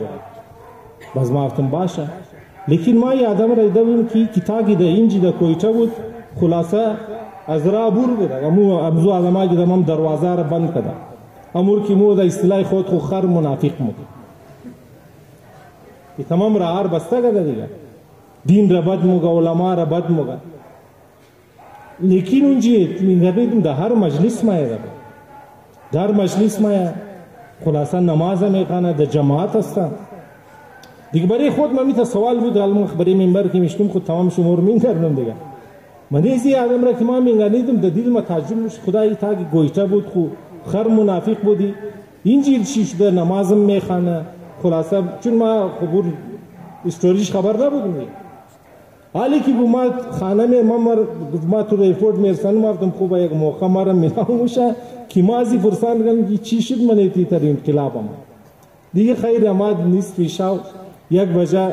[SPEAKER 1] داره. باز ما گفتم باشه، لیکن ما یادم را دیدم که کتابی در اینجی در کویتا بود. خلاصه از راه بور بود. امزو آدمایی که دمام دروازه را بند کرده. امور که مو در اصطلاح خود خو خر منافق مود. تمام راه بسته کرده دیگه. دین را بد موگه، علما را بد موگه. لیکن اونجی میگم در هر مجلس ما یه در مجلس ما خلاصه نماز میخوانه، در جماعت هستن دیگه. برای خود من میتا سوال بود علم برای منبر که میشتم خود تمام شمار میکردم دیگه. من ایزی آدم را که ما میگنیدم در دل ما تعجب میشه خدایی تا که گویتا بود خو خر منافق بودی اینجی چی شده نمازم میخوانه. خلاصه چون ما خبر استوریش خبر نبودم حالی که ما خانه ما تو ایرپورت میرسانم گفتم خوبه یک موقع ما را میراوشه که ما ازی پرسان کردم که چی شد من ایتی تر انقلابم دیگه. خیر اماد نیست شاو 1 بجه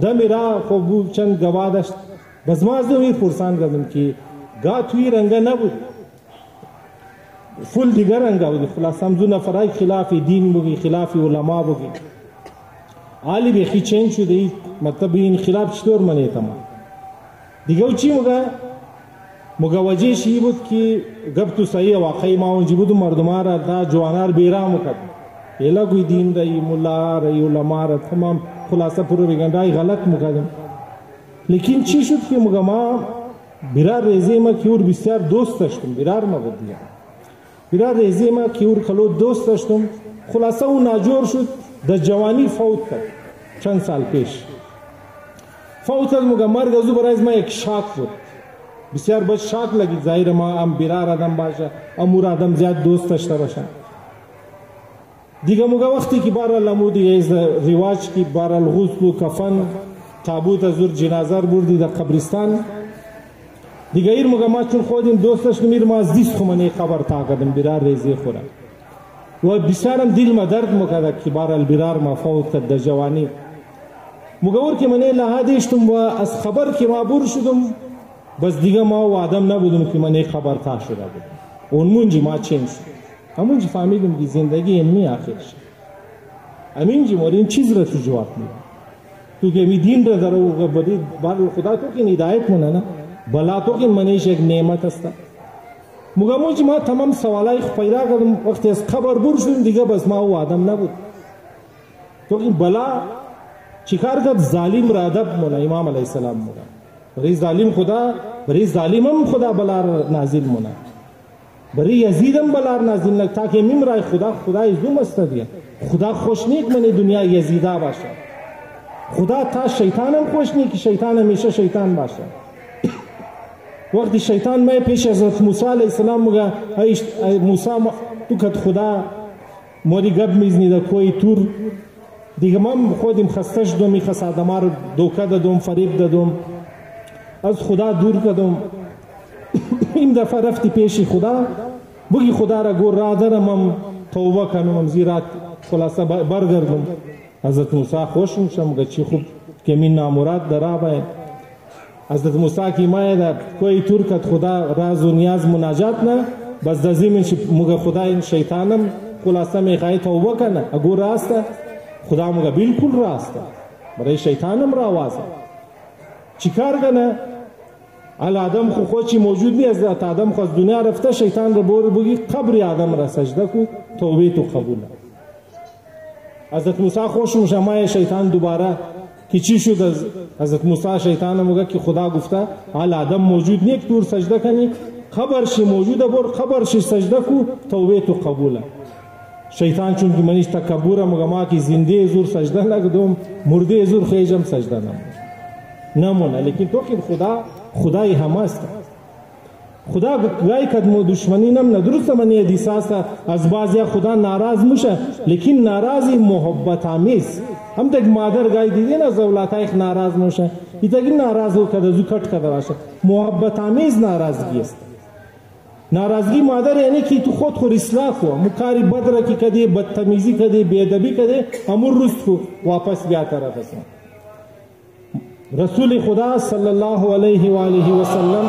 [SPEAKER 1] ده میرا خوب چند گواه داشت. بس ما از دومی پرسان کردم که گاه توی رنگه نبود، فل دیگر رنگه بود. خلاص همزو نفرهای خلاف دین بگی، خلاف علما بگی. حالی بیخی چینج شده. مطلب این خلاف چطور منیتا ما دیگه. او چی مگه وجه شی بود که گب تو صحیح واقعی ما اونجی بود مردمار دا جوانار بیرامو کرد. ایلا کوئی دین رئی ملا رئی علما را تمام خلاصه پروپاگاندای غلط مکردم. لیکن چی شد که مگه ما برار ریزه ما که اور بسیار دوست داشتم. برار ما بود دیگه. برار ریزه ما که اور خلو دوست داشتم. خلاصه اون ناجور شد در جوانی فوت کرد. چند سال پیش فوت کرد. مگه مرگ ازو برای ما یک شاک بود. بسیار بد شاک لگید. ظاهر ما هم برار آدم باشه امور آدم زیاد دوست داشته باشه دیگه. مگه وقتی که بارال امو دیگه از رواج که بارال غسل و کفن تابوت ازور جنازه بردی در قبرستان دیگه. ایر مگه ما چون خودیم دوست داشتیم ایر ما از دیست خمانه خبر تا کردم برار ریزی خورم و بسیارم دل ما درد مکرده که بارال برار ما فوت کرد در جوانی. مگه ور که منه لحادیشتم و از خبر که ما بور شدم بس دیگه ما و آدم نبودم که منه خبر تا شده بود. اون منجی ما چین شد. همونجی فهمیدم که زندگی علمی آخر شد. همینجی مور این چیز را تو جواب میدم. تو که می دین را داره و بدید بار خدا تو که هدایت منه نه بلا تو که منیش یک نعمت است. مگه ما تمام سوالای پیدا کردم وقتی از خبر بور شدیم دیگه بس ما و آدم نبود. تو این بلا چیکار کرد؟ ظالم را ادب مولا امام علیه السلام مولا. برای ظالم خدا برای ظالم هم خدا بلا را نازل مولا. برای یزید هم بلا را نازل نک تاکه میمرای خدا زوم است دیگه. خدا خوش نیک من دنیا یزیدا باشه. خدا تا شیطان هم خوش نیک که شیطان همیشه شیطان باشه. وقتی شیطان ما پیش حضرت موسی علیه السلام مگه موسی تو کت خدا موری گب میزنی در کوی تور دیگه من خودم خسته شدم می خس آدما رو دوکه دادم فریب دادم از خدا دور کردم. این دفعه رفتی پیش خدا بگی خدا را گور را دارم توبه کنم زیرا خلاصه برگردم. حضرت موسی خوش میشم مگه چی خوب که من نامراد در آبه. حضرت موسی کی مایه در کوی تور کت خدا راز و نیاز مناجات نه بس در زمین مگه خدا این شیطانم خلاصه میخوای توبه کنه اگو راسته خدا مگه بالکل راسته برای شیطانم را آوازه چیکار کنه؟ ال آدم خو خوچی موجود نیست آدم خو از دنیا رفته شیطان را بور بگی قبر آدم را سجده کو توبه تو قبول. حضرت موسی خوش مشمای شیطان دوباره که چی شد؟ حضرت موسی شیطان میگه که خدا گفته حال آدم موجود نیست دور سجده کنی، خبرش موجوده بر خبرش سجده کو توبه تو قبوله. شیطان چون که منیش تکبر میگه ما که زنده زور سجده نکردم مرده زور خیجم سجده نمونه. لیکن تو که خدای همه است. خدا گاهی کدمو دشمنی نم ندرسته منی حدیث است از بعضی خدا ناراض میشه، لیکن ناراضی محبت آمیز. هم تک مادر گاهی دیدین از اولادش ناراض میشه، ایتاگی ناراض و کده زو کٹ کده باشه، محبت آمیز ناراضگی است. ناراضگی مادر یعنی که تو خود اصلاح کو، مکاری بد را کی کده، بدتمیزی کده، بیادبی کده، امور رست کو واپس بیا طرف است. رسول خدا صلی الله علیه و آله و سلم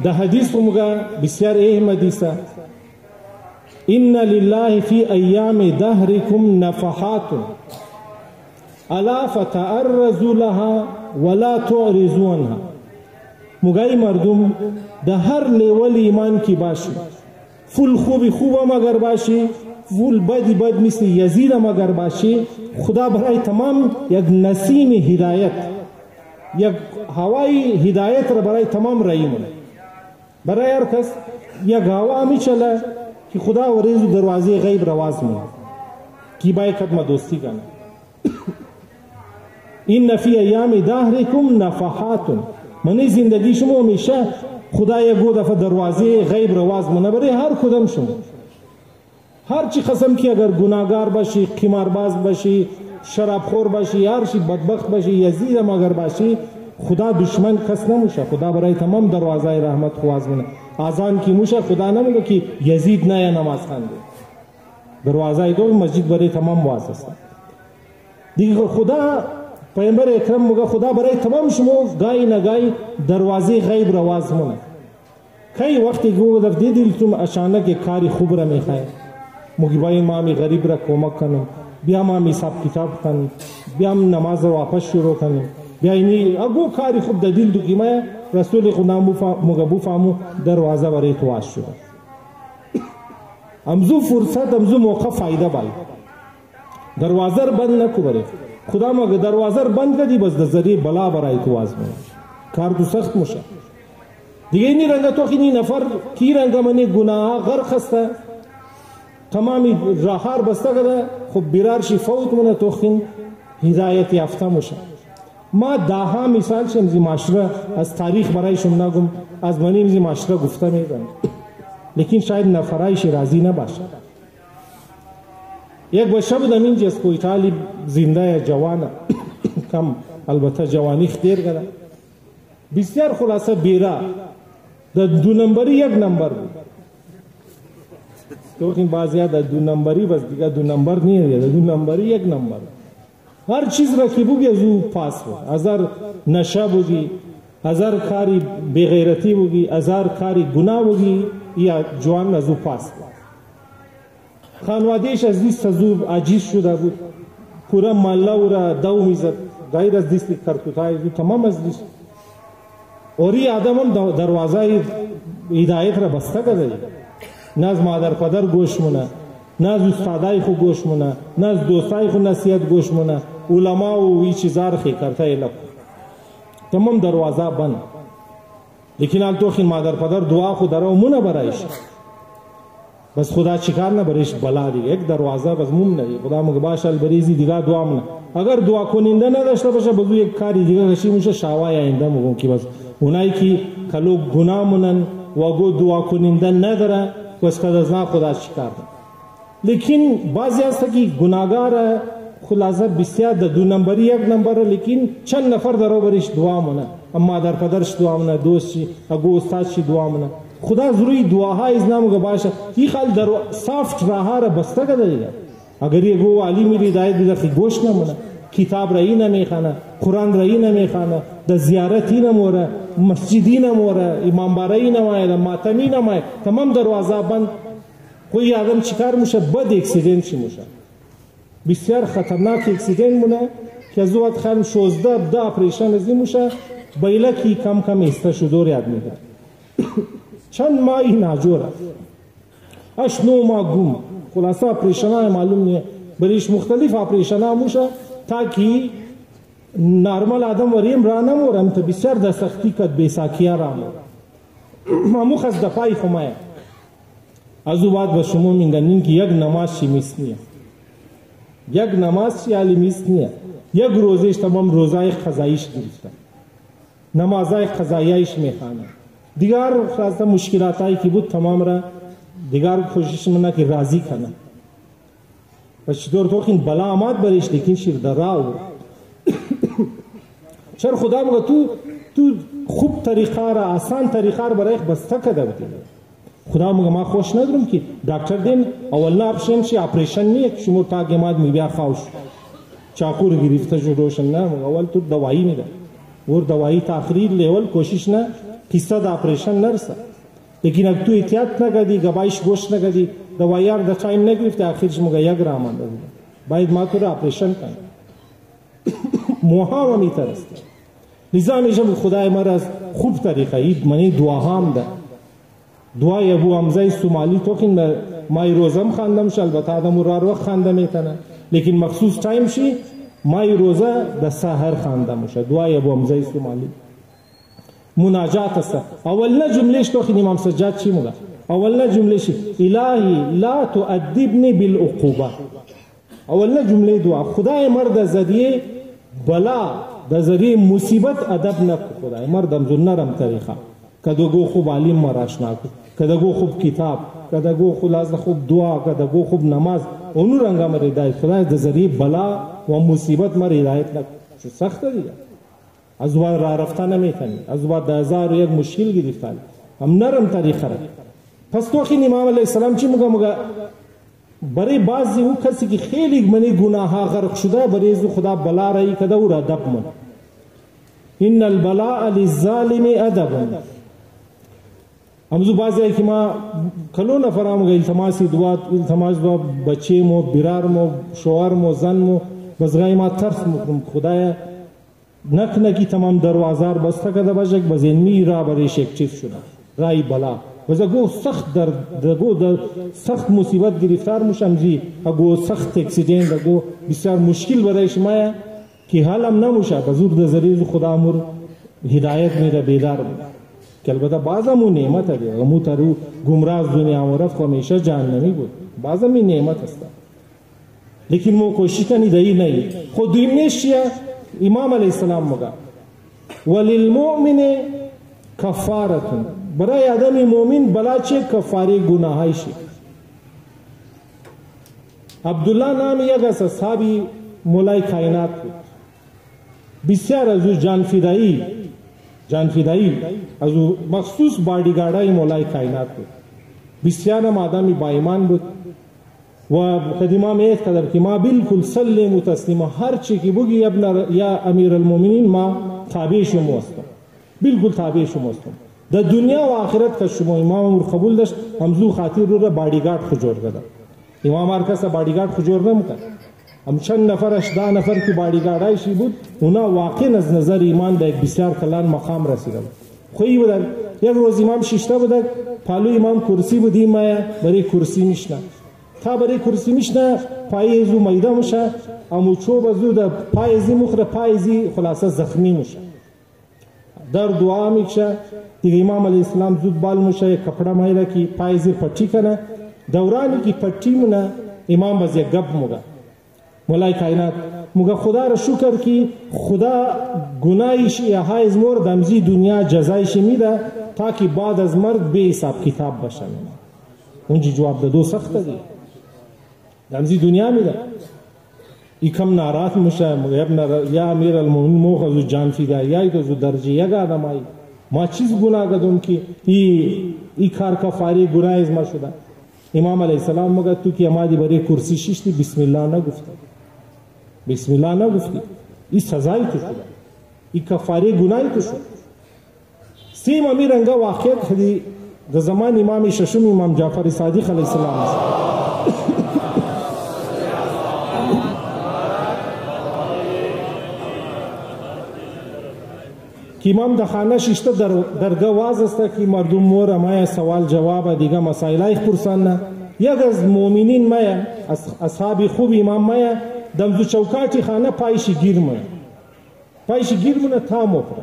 [SPEAKER 1] ده حدیث موگا بسیار اهم حدیث ان لله فی ایام دهرکم نفحات الا فتعرضوا لها ولا تعرضوا عنها. موگای مردم ده هر لیول ایمان کی باشی، فول خوبی خوب مگر باشی، فول بدی بد مثل یزید مگر باشی، خدا برای تمام یک نسیم هدایت، یک هوای هدایت را برای تمام رایمونه. برای هر کس یک هوا میچله که خدا ورزو دروازه غیب رواز مونه کی بای کدم دوستی کنه. این فی ایام دهرکم نفحات، منی زندگی شما همیشه خدا یک دفعه دروازه غیب رواز مونه برای هر کدام شما. هر چی قسم کی اگر گناهگار باشی، قمارباز باشی، شرابخور باشی، هر چی بدبخت باشی، یزید مگر باشی، خدا دشمن کس نموشه. خدا برای تمام دروازه رحمت خواز مونه. آزان کی موشه خدا نمیگه که یزید نه یا نماز خونده. دروازه دو مسجد برای تمام واز است. دیگه خدا پیامبر اکرم میگه خدا برای تمام شما گاهی نگاهی دروازه غیب رواز مونه. کی وقتی گفت دیدیتم اچانک کاری خوب را میخوای، موگی بای مامی غریب را کمک کنم، بیا مامی حساب کتاب کنم، بیا نماز واپس شروع کنم، بیا اینی اگو کاری خوب د دل دوکی ما رسول خدا موگه بفهمو دروازه برای تو واز شده. امزو فرصت امزو موقع فایده بای دروازه بند نکو بره. خدا مگه دروازه بند کردی بس د ذریعه بلا برای تو واز مونه، کار تو سخت میشه. دیگه اینی رنگا تو خینی نفر کی رنگا منی گناه غرق هسته، تمامی راهار بسته کده، خب بیرارشی فوت مونه تو خین هدایت یافته میشه. ما داها مثال شمزی معاشره از تاریخ برایشون نگم، از منی مزی معاشره گفته میدن، لیکن شاید نفرایش راضی نباشه. یک بچه بود همینجا از کویتالی زنده جوانه کم البته جوانی اختیار کرده، بسیار خلاصه بیره در دو نمبری یک نمبر بود. تو این بعضی در دو نمبری بس دیگه دو نمبر نیه، در دو نمبری یک نمبر هر چیز را که بگی از او پاس بود. هزار نشه بگی، هزار کاری بغیرتی بگی، هزار کاری گناه بگی، یا جوان از او پاس بود. خانوادهش از دیست از او عجیز شده بود، پورا محله او را دو میزد، غیر از دیست کرکوتای او تمام از دیست. اوری آدم هم دروازه هدایت را بسته کرده، نه از مادر پدر گوش مونه، نه از استادای خو گوش مونه، نه از دوستای خو نصیحت گوش مونه، علما و وی چیزار خی کرته ایلک تمام دروازه بند. لیکن آن تو خین مادر پدر دعا خو درو مونه برایش، بس خدا چیکار نه بریش بلا دیگه یک دروازه بس موم نه. خدا مگه باشل بریزی دیگه دعا مونه. اگر دعا کننده نداشته باشه بزو یک کاری دیگه کشی میشه شاوای آینده مگم که بس اونایی که کلو گناه مونن و گو دعا کننده نداره بس کد از نه خدا چیکار ده. لیکن بعضی هست که گناهگار خلاصه بسیار در دو نمبری یک نمبر، لیکن چند نفر درو بریش دعا مونه، اما در پدرش دعا مونه، دوستشی اگو استادشی دعا مونه. خدا ضروری دعاهای از نامو باشه. این خال در سافت راه را بسته کرده دیگه. اگر یه گو علی میری دایت دیگه خی گوش نمونه، کتاب رایی نمیخونه، قرآن رایی نمیخونه، در زیارتی نموره، مسجدی نموره، امام بارایی نمایه، ماتمی نمایه، تمام دروازه بند. کوئی آدم چیکار میشه؟ بد اکسیدنت چی میشه؟ بسیار خطرناک اکسیدنت مونه که از وقت خیلی 16 اپریشن ازی میشه، بیله کی کم کم ایسته شدور یاد میده. چند ماهی ناجوره اش 9 ماه گم خلاصه آپریشنای معلوم نیه بریش مختلف آپریشنا موشه تا که نارمال آدم وریم را نمورم تا بسیار در سختی کد بیساکیا را ماموخ از دفاعی خمایه از او بعد به شما میگنین که یک نماز چی میست نیه یک نماز چی علی میست نیه یک روزش تمام روزای قضاییش گرفته نمازای قضاییش میخانه دیگر خلاصه مشکلاتایی که بود تمام را دیگر کوشش منه که راضی کنه و چطور تو این بلا آمد بریش لیکن شیر در راو چرا خدا مگه تو خوب طریقه را آسان طریقه را برای بسته کده بودی خدا مگه ما خوش ندارم که دکتر دین اول نه آپشن چی آپریشن نیه که شما تا گماد میبیا خوش چاقو رو گرفته شو روشن نه مگه اول تو دوایی میده ور دوایی تاخیر لیول کوشش نه قصه دا آپریشن نرسه لیکن اگر تو احتیاط نکردی گبایش گوش نکردی دواییار دا ٹائم نگرفته آخرش مگه یک را آمانده بود باید ما تو را آپریشن کنیم موها همی ترسته لذا همیشه خدای مرز خوب طریقه اید منی دعاهام ده دعای ابو حمزه سومالی توکین مای روزم خواندم ش البته آدم رو وقت خواندم میتونه لیکن مخصوص ٹایم شی مای روزه د سحر خواندم ش دعای ابو حمزه سومالی مناجات است اول نه جملهش توکین امام سجاد چی مولا اول نه جملهش الهی لا تؤدبني بالعقوبه اول نه جمله دعا خدای مرد زدیه بلا د ذریعه مصیبت ادب نه خدای مردم زو نرم طریقه کدوگو خوب عالم مراشنا کدوگو خوب کتاب کدوگو خلاص خوب دعا کدوگو خوب نماز اونو رنگا مر هدایت خدای د ذریعه بلا و مصیبت مر هدایت نه چه سخت دی از وای را رفتن نمیتونی از وای د هزار یک مشکل گرفتن هم نرم طریقه را پس تو خین امام علیه السلام چی مگه برای بعضی او کسی که خیلی منی گناه غرق شده برای خدا بلا رایی کده او را ادب من ان البلاء للظالم ادب همزو بعضی که ما کلو نفرام گه التماسی دعا التماس دعا بچه مو برار مو شوهر مو زن مو بزغای ما ترس مکرم خدایا نک نکی تمام دروازار بسته کده باشک بزینمی را برای شکچیف شده رای بلا وزگو سخت در سخت مصیبت گرفتار موشم زی اگو سخت اکسیدنت اگو بسیار مشکل برای شما که حالم نموشه بزرگ در ذریعه خدا امر هدایت میده بیدار میده که البته بعضمو نعمت ده غمو ترو گمراز دنیا ورف همیشه جهنمی بود بعضمی نعمت است لیکن مو کوشش کنی دایی نہیں خود دیمنش امام علیه السلام مگا وللمؤمن کفارتون برای آدم مومن بلا چه کفاره گناهی شی عبدالله نام یک از اصحابی مولای کائنات بود بسیار از او جان فدایی از او مخصوص بادیگاردای مولای کائنات بود بسیار هم آدمی با ایمان بود و خدیما میت کدر که ما بالکل سلم و تسلیم هر چی که بگی یا امیر المؤمنین ما تابع شما هستم بالکل تابع شما هستم در دنیا و آخرت که شما امام امر قبول داشت همزو خاطر رو را بادیگارد خجور کرده امام هر کس بادیگارد خجور نمیکرد هم چند نفرش 10 نفر که بادیگاردایشی بود اونا واقعا از نظر ایمان به یک بسیار کلان مقام رسیده بود خویی بودن یک روز امام شیشته بودن پالو امام کرسی بودیم ما برای کرسی میشنه تا برای کرسی میشنه پایزو میده میشه امو چوب ازو در پایزی مخره پایزی خلاصه زخمی میشه در دعا میکشه دیگه امام علیه السلام زود بال میشه کپڑا مایره که پایزی پٹی کنه دورانی که پٹی مونه امام باز یک گب موگه مولای کائنات موگه خدا را شکر که خدا گناهیش های از مور دمزی دنیا جزایش میده تا که بعد از مرگ به حساب کتاب باشه اونجی جواب ده دو سخت دی دمزی دنیا میده ای کم ناراحت میشه یا امیر المؤمنین موخ از جان فدایی تو از درجه یک آدم آئی ما چیز گناه کردم که ای کار کفاره گناه از ما شده امام علیه السلام مگه تو که امادی برای کرسی شیشتی بسم الله نگفتی بسم الله نگفتی ای سزای تو شده ای کفاره گناهی تو شده سیم امیر انگا واقعیت خدی در زمان امام ششم امام جعفر صادق علیه السلام که امام در خانه شیشته درگاه واز است که مردم مور مایا سوال جواب دیگه مسائل پرسان. یک از مؤمنین مایا اصحاب خوب امام مایا دم چوکاتی خانه پایشی گیرمونه تامو پر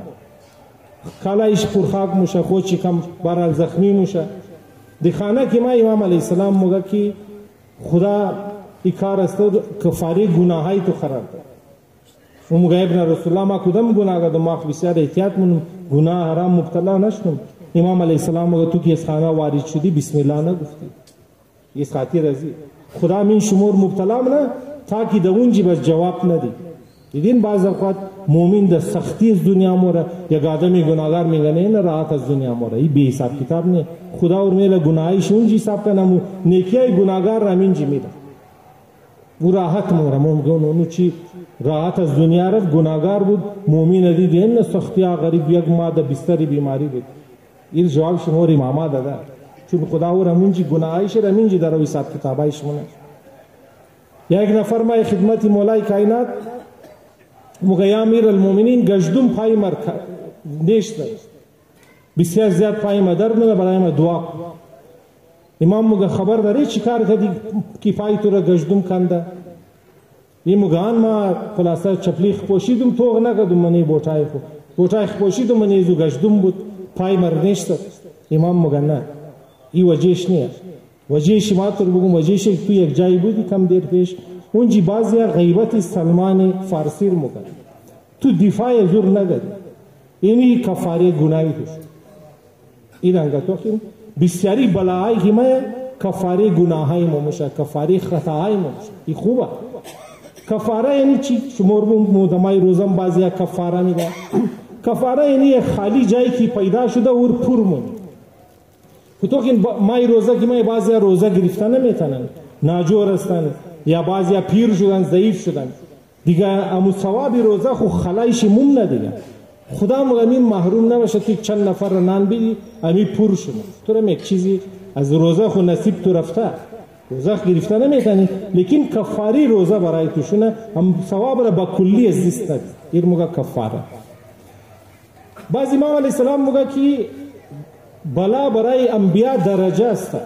[SPEAKER 1] کالایش پر خاک موشه خوچی کم برال زخمی موشه دی خانه که ما امام علیه السلام موگه که خدا ای کار است کفاره گناهی تو خراب و موگه ابن رسول الله ما کدام گناه گدم ما بسیار احتیاط من گناه حرام مبتلا نشدم. امام علیه السلام موگه تو که از خانه وارد شدی بسم الله نگفتی اس خاطر ازی خدا من شمور مبتلا نه تاکي د اونجي بس جواب ندي. دیدین بعض اوقات مؤمن د سختی از دنیا موره یک آدمی گناهگار میگنه نه راحت از دنیا موره ای بی حساب کتاب نه خدا اور میله گناهیش اونجی حساب کنه نیکیای گناهگار رامینجی میده و راحت موره ممکن اونو چی راحت از دنیا رفت گناهگار بود مؤمن دیدین نه سختیا غریب یک ماده بستری بیماری بود این جواب شمور امام دادا چون خدا اور رامینجی گناهیش رامینجی در حساب کتابایش مونه. یک نفر ما خدمت مولای کائنات مغیا امیر المؤمنین گشدم پای مرکز نشته بسیار زیاد پای مدر نه برای ما دعا امام مغا خبر داری چی کار کردی کی پای تو را گشدم کنده این مغان ما خلاصه چپلیخ پوشیدم تو نکردم منی بوتای پوشیدم منی زو گشدم بود پای مر نشته امام مغا نه ای وجهش نیه وجهش ما تو بگم وجهش تو یک جایی بودی کم دیر پیش اونجی بعضی غیبت سلمان فارسی رو مکرد تو دفاع زور نگد اینی کفاره گناهی توش این رنگا تو که بسیاری بلاهای که ما کفاره گناهی ممشه کفاره خطاهای ممشه این خوبه کفاره یعنی چی شمار مودمای روزم بعضی کفاره نیگه کفاره یعنی خالی جایی که پیدا شده اور پر مونی تو که مای روزه که ما بعضی روزه گرفتن نمیتونن ناجور هستن یا بعضی پیر شدن ضعیف شدن دیگه امو ثواب روزه خو خلایش مم نه دیگه خدا مؤمن محروم نباشه که چند نفر نان بدی امی پر شد تو را یک چیزی از روزه خو نصیب تو رفته روزه گرفتن نمیتونی لیکن کفاری روزه برای تو شونه هم ثواب را با کلی از دست ند این موقع کفاره. بعض امام علیه السلام موقع که بلا برای انبیاء درجه است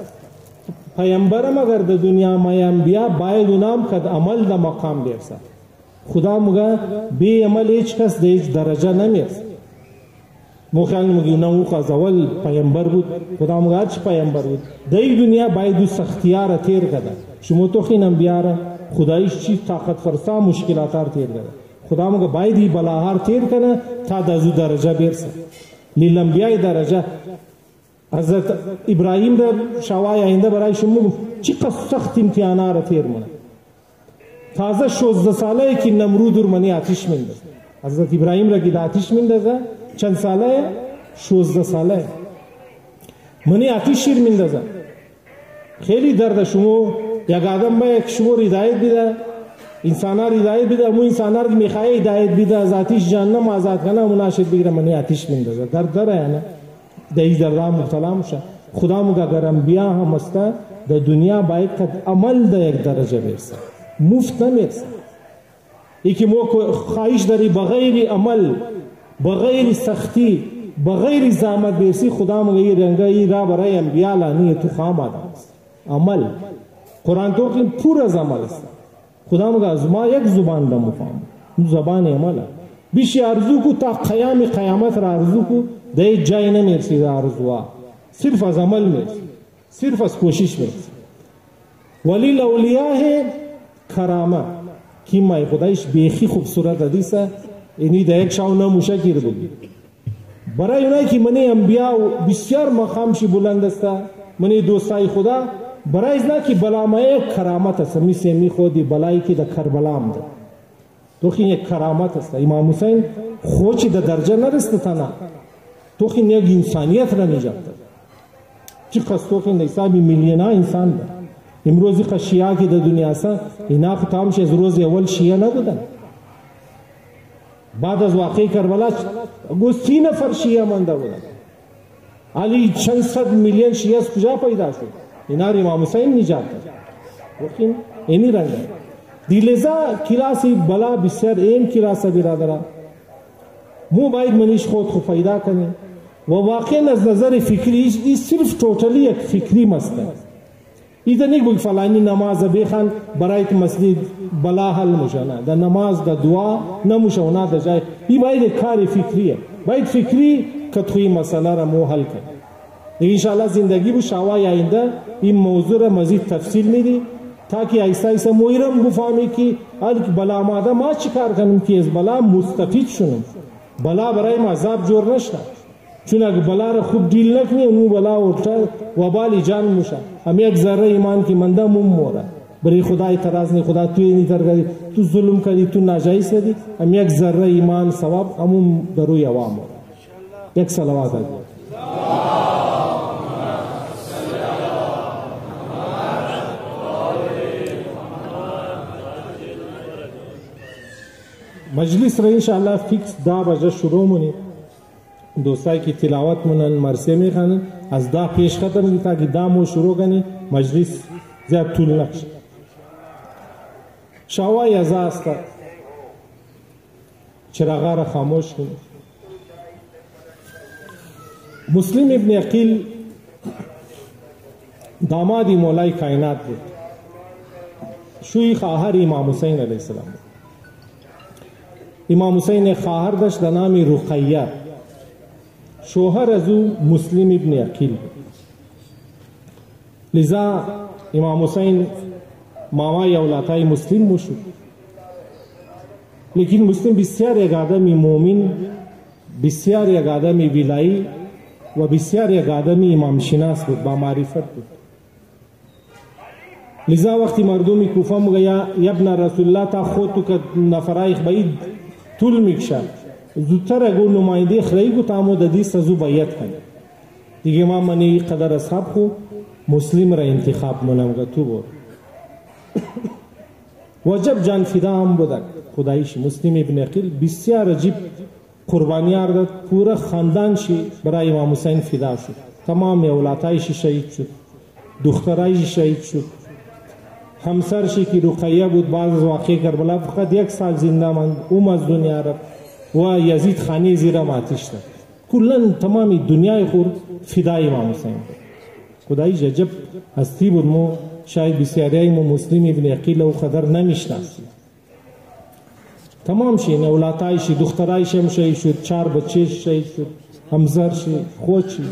[SPEAKER 1] پیامبرم اگر در دنیا ما انبیاء باید اونام کد عمل دا مقام بیرسد خدا مگه بی عمل هیچ کس در هیچ درجه نمیرسد مخیال مگه اونام از اول پیامبر بود خدا مگه هرچی پیامبر بود در دنیا باید دو سختیار را تیر کده شما تو خین انبیاء را خدایش چی طاقت فرسا مشکلات را تیر کده خدا مگه باید ای بلاها را تیر کنه تا در دو درجه بیرسد لیل انبیاء درجه حضرت ابراهیم را شوای آینده برای شما چقدر سخت امتحانات را تیر مونه تازه 16 ساله که نمرود رو منی آتش میندازه حضرت ابراهیم را که آتش میندازه چند ساله 16 ساله منی آتش شیر میندازه خیلی درد شما یک آدم با یک شما هدایت بیده انسانا هدایت بیده مو انسانا که میخواه هدایت بیده از آتش جهنم آزاد کنه مناشد بگیره منی آتش میندازه درد داره نه دهی درده مبتلا میشه خدا مگه اگر انبیاء هم است در دنیا باید که عمل در یک درجه برسه مفت نمیرسه ای که ما خواهش داری بغیر عمل بغیر سختی بغیر زحمت برسی خدا مگه این رنگه ای را برای انبیاء لانی تو خام آدم است عمل قرآن تو که پر از عمل است خدا مگه از ما یک زبان را مفهم زبان عمل بیشی ارزو کو تا قیامت را ارزو کو در جای نمیرسی در ارزوها صرف از عمل میرسی صرف از کوشش میرسی ولی الاولیاء کرامه که مای خدایش بیخی خوبصورت حدیثه اینی در یک شاو نموشه گیر بگی برای اونایی که منی انبیاء بسیار مقامشی بلند است منی دوستای خدا برای ازنا که بلامای کرامت است می خودی بلایی که در کربلا هم ده تو خین یک کرامت است امام حسین خوچی در درجه نرسته تنها تو خین یک انسانیت را نجات ده چی قصد تو خین حسابی میلیونا انسان ده امروزی که شیعه که در دنیا است اینا خطامش از روز اول شیعه نبودن بعد از واقعی کربلا گو 30 نفر شیعه مانده بودن علی چند صد میلیون شیعه از کجا پیدا شد اینا امام حسین نجات ده وقتی اینی رنگ دیلزا کلاسی بلا بسیار این کلاس برادران مو باید منیش خود خو پیدا کنیم و واقعا از نظر فکری این صرف توتالی یک فکری مسئله. ایده نیک بگی فلانی نماز بخوان برایت مسجد بلا حل میشه، نه در نماز در دعا نمیشه و نه در جای. این باید کار فکریه، باید فکری که توی مسئله را مو حل کنیم. انشاءالله زندگی بو شوای آینده این موضوع را مزید تفصیل میدی تاکہ ایسا ایسا مویرم بفهمی که بلا ماده ما چی کار کنیم که از بلا مستفید شونم، بلا برای ما عذاب جور نشنه، چون اگه بلا را خوب دیل نکنی اونو بلا ورطه وبالی جان موشه. هم یک ذره ایمان که منده موره برای خدا اعتراض نی، خدا توی نیتر کردی، تو ظلم کردی، تو ناجایز کردی، هم یک ذره ایمان ثواب همون دروی عوام موره. یک صلوات هدی مجلس را انشاءالله فیکس 10 بجه شروع مونی. دوستایی که تلاوت مونن مرسیه میخوانن از 10 پیش ختم دی تاکہ 10 مو شروع کنی مجلس زیاد طول نکشه. شوای ازا است چراغا را خاموش کنی. مسلم ابن عقیل دامادی مولای کائنات بود، شوی خواهر امام حسین علیه السلام. امام حسین خواهر داشت در نام رقیه، شوهر از او مسلم ابن عقیل بود. لذا امام حسین مامای اولادای مسلم شد، لیکن مسلم بسیار یک آدمی مومن، بسیار یک آدمی ولایی و بسیار یک آدمی امام شناس بود، با معرفت بود. لذا وقتی مردمی کوفه میگه یا ابن رسول الله تا خود تو که نفرای بعید طول میکشه زودتر اگه نماینده خرایی گو تامو د دې سزو بیعت کنی دیگه ما منی قدر اصحاب خو مسلم را انتخاب منم تو بور وجب جان فدا هم بودک خدایش. مسلم ابن عقیل بسیار عجیب قربانیار داد، پورا خاندانشی برای امام حسین فدا شد، تمام اولادایش شهید شد، دخترایش شهید شد، همسرشی که رقیه بود بعد از واقع کربلا فقط 1 سال زنده ماند، از دنیا رفت و یزید خانی زیر آتش داد. کلا تمامی دنیای خور فدای امام حسین بود. خدایش عجب هستی بود. مو شاید بسیاری مو مسلم ابن عقیل او قدر نمیشناسیم. تمام شین اولادایش دخترایش هم شهید شد، 4 بچه شهید شد، همسرشی خودشی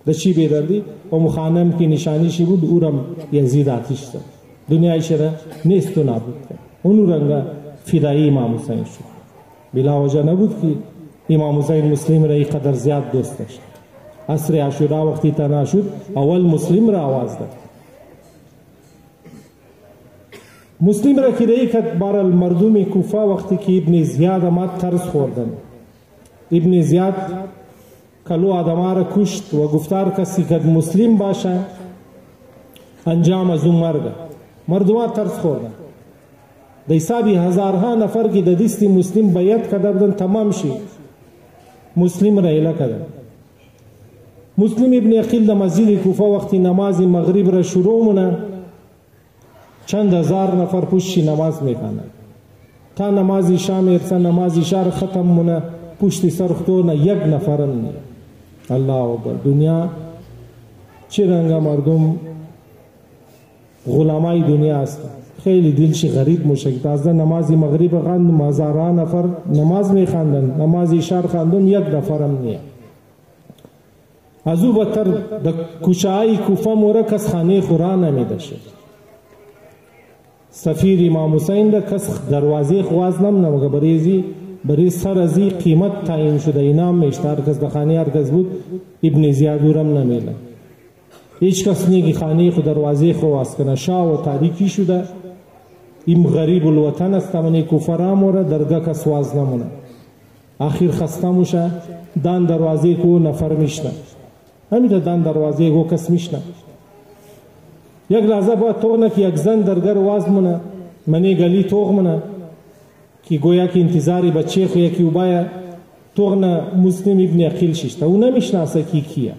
[SPEAKER 1] د چی بیدردی و مخانم کی نشانیشی بود اورم یزید آتش داد، دنیایش را نیست و نابود کرد. اونو رنگا فدایی امام حسین شد. بلا وجه نبود که امام حسین مسلم را قدر زیاد دوست داشت. عصر عاشورا وقتی تنا شد اول مسلم را آواز داد. مسلم را کرایی کد بار المردم کوفه وقتی که ابن زیاد آمد ترس خوردن. ابن زیاد کلو آدما را کشت و گفتار کسی کد مسلم باشه انجام از اون مرده. مردما ترس خوردن. د حسابی هزارها نفر کی د دستی مسلم بیعت کردن تمام شي مسلم را اله کردن. مسلم ابن عقیل د مسجد کوفه وقتی نماز مغرب را شروع مونه چند هزار نفر پشت نماز میکنن تا نماز شام ارسا نماز شار ختم مونه پشت سر خطور 1 نفرن نی. الله اکبر. دنیا چه رنگا مردم غلامای دنیا است. خیلی دلش غریب میشه که تازه نماز مغرب خواند هزارها نفر نماز میخواندن، نماز شار خواندن 1 نفرم نیه. از او بدتر د کوچای کوفه موره کس خانه خورا نمیده شد. سفیر امام حسین ده کس دروازه خواز نمونه برای سر ازی قیمت تعیین شده انعام میشته. هر کس د خانه هر کس بود ابن زیاد ورم نمیله. هیچ کس نیگی خانه خود دروازه خواست کنه. شاه و تاریکی شده. این غریب الوطن است منی کفر موره درگاه کس واز نمونه. آخر خسته موشه دان دروازه کو نفر میشنه. همین دان دروازه کو کس میشنه. یک لحظه باید توغنه که یک زن درگاه واز مونه منی گلی توغ مونه که گویا که انتظاری بچه خو یکی و باید توغنه مسلم ابن عقیل ششته. او نمیشناسه کی کیه.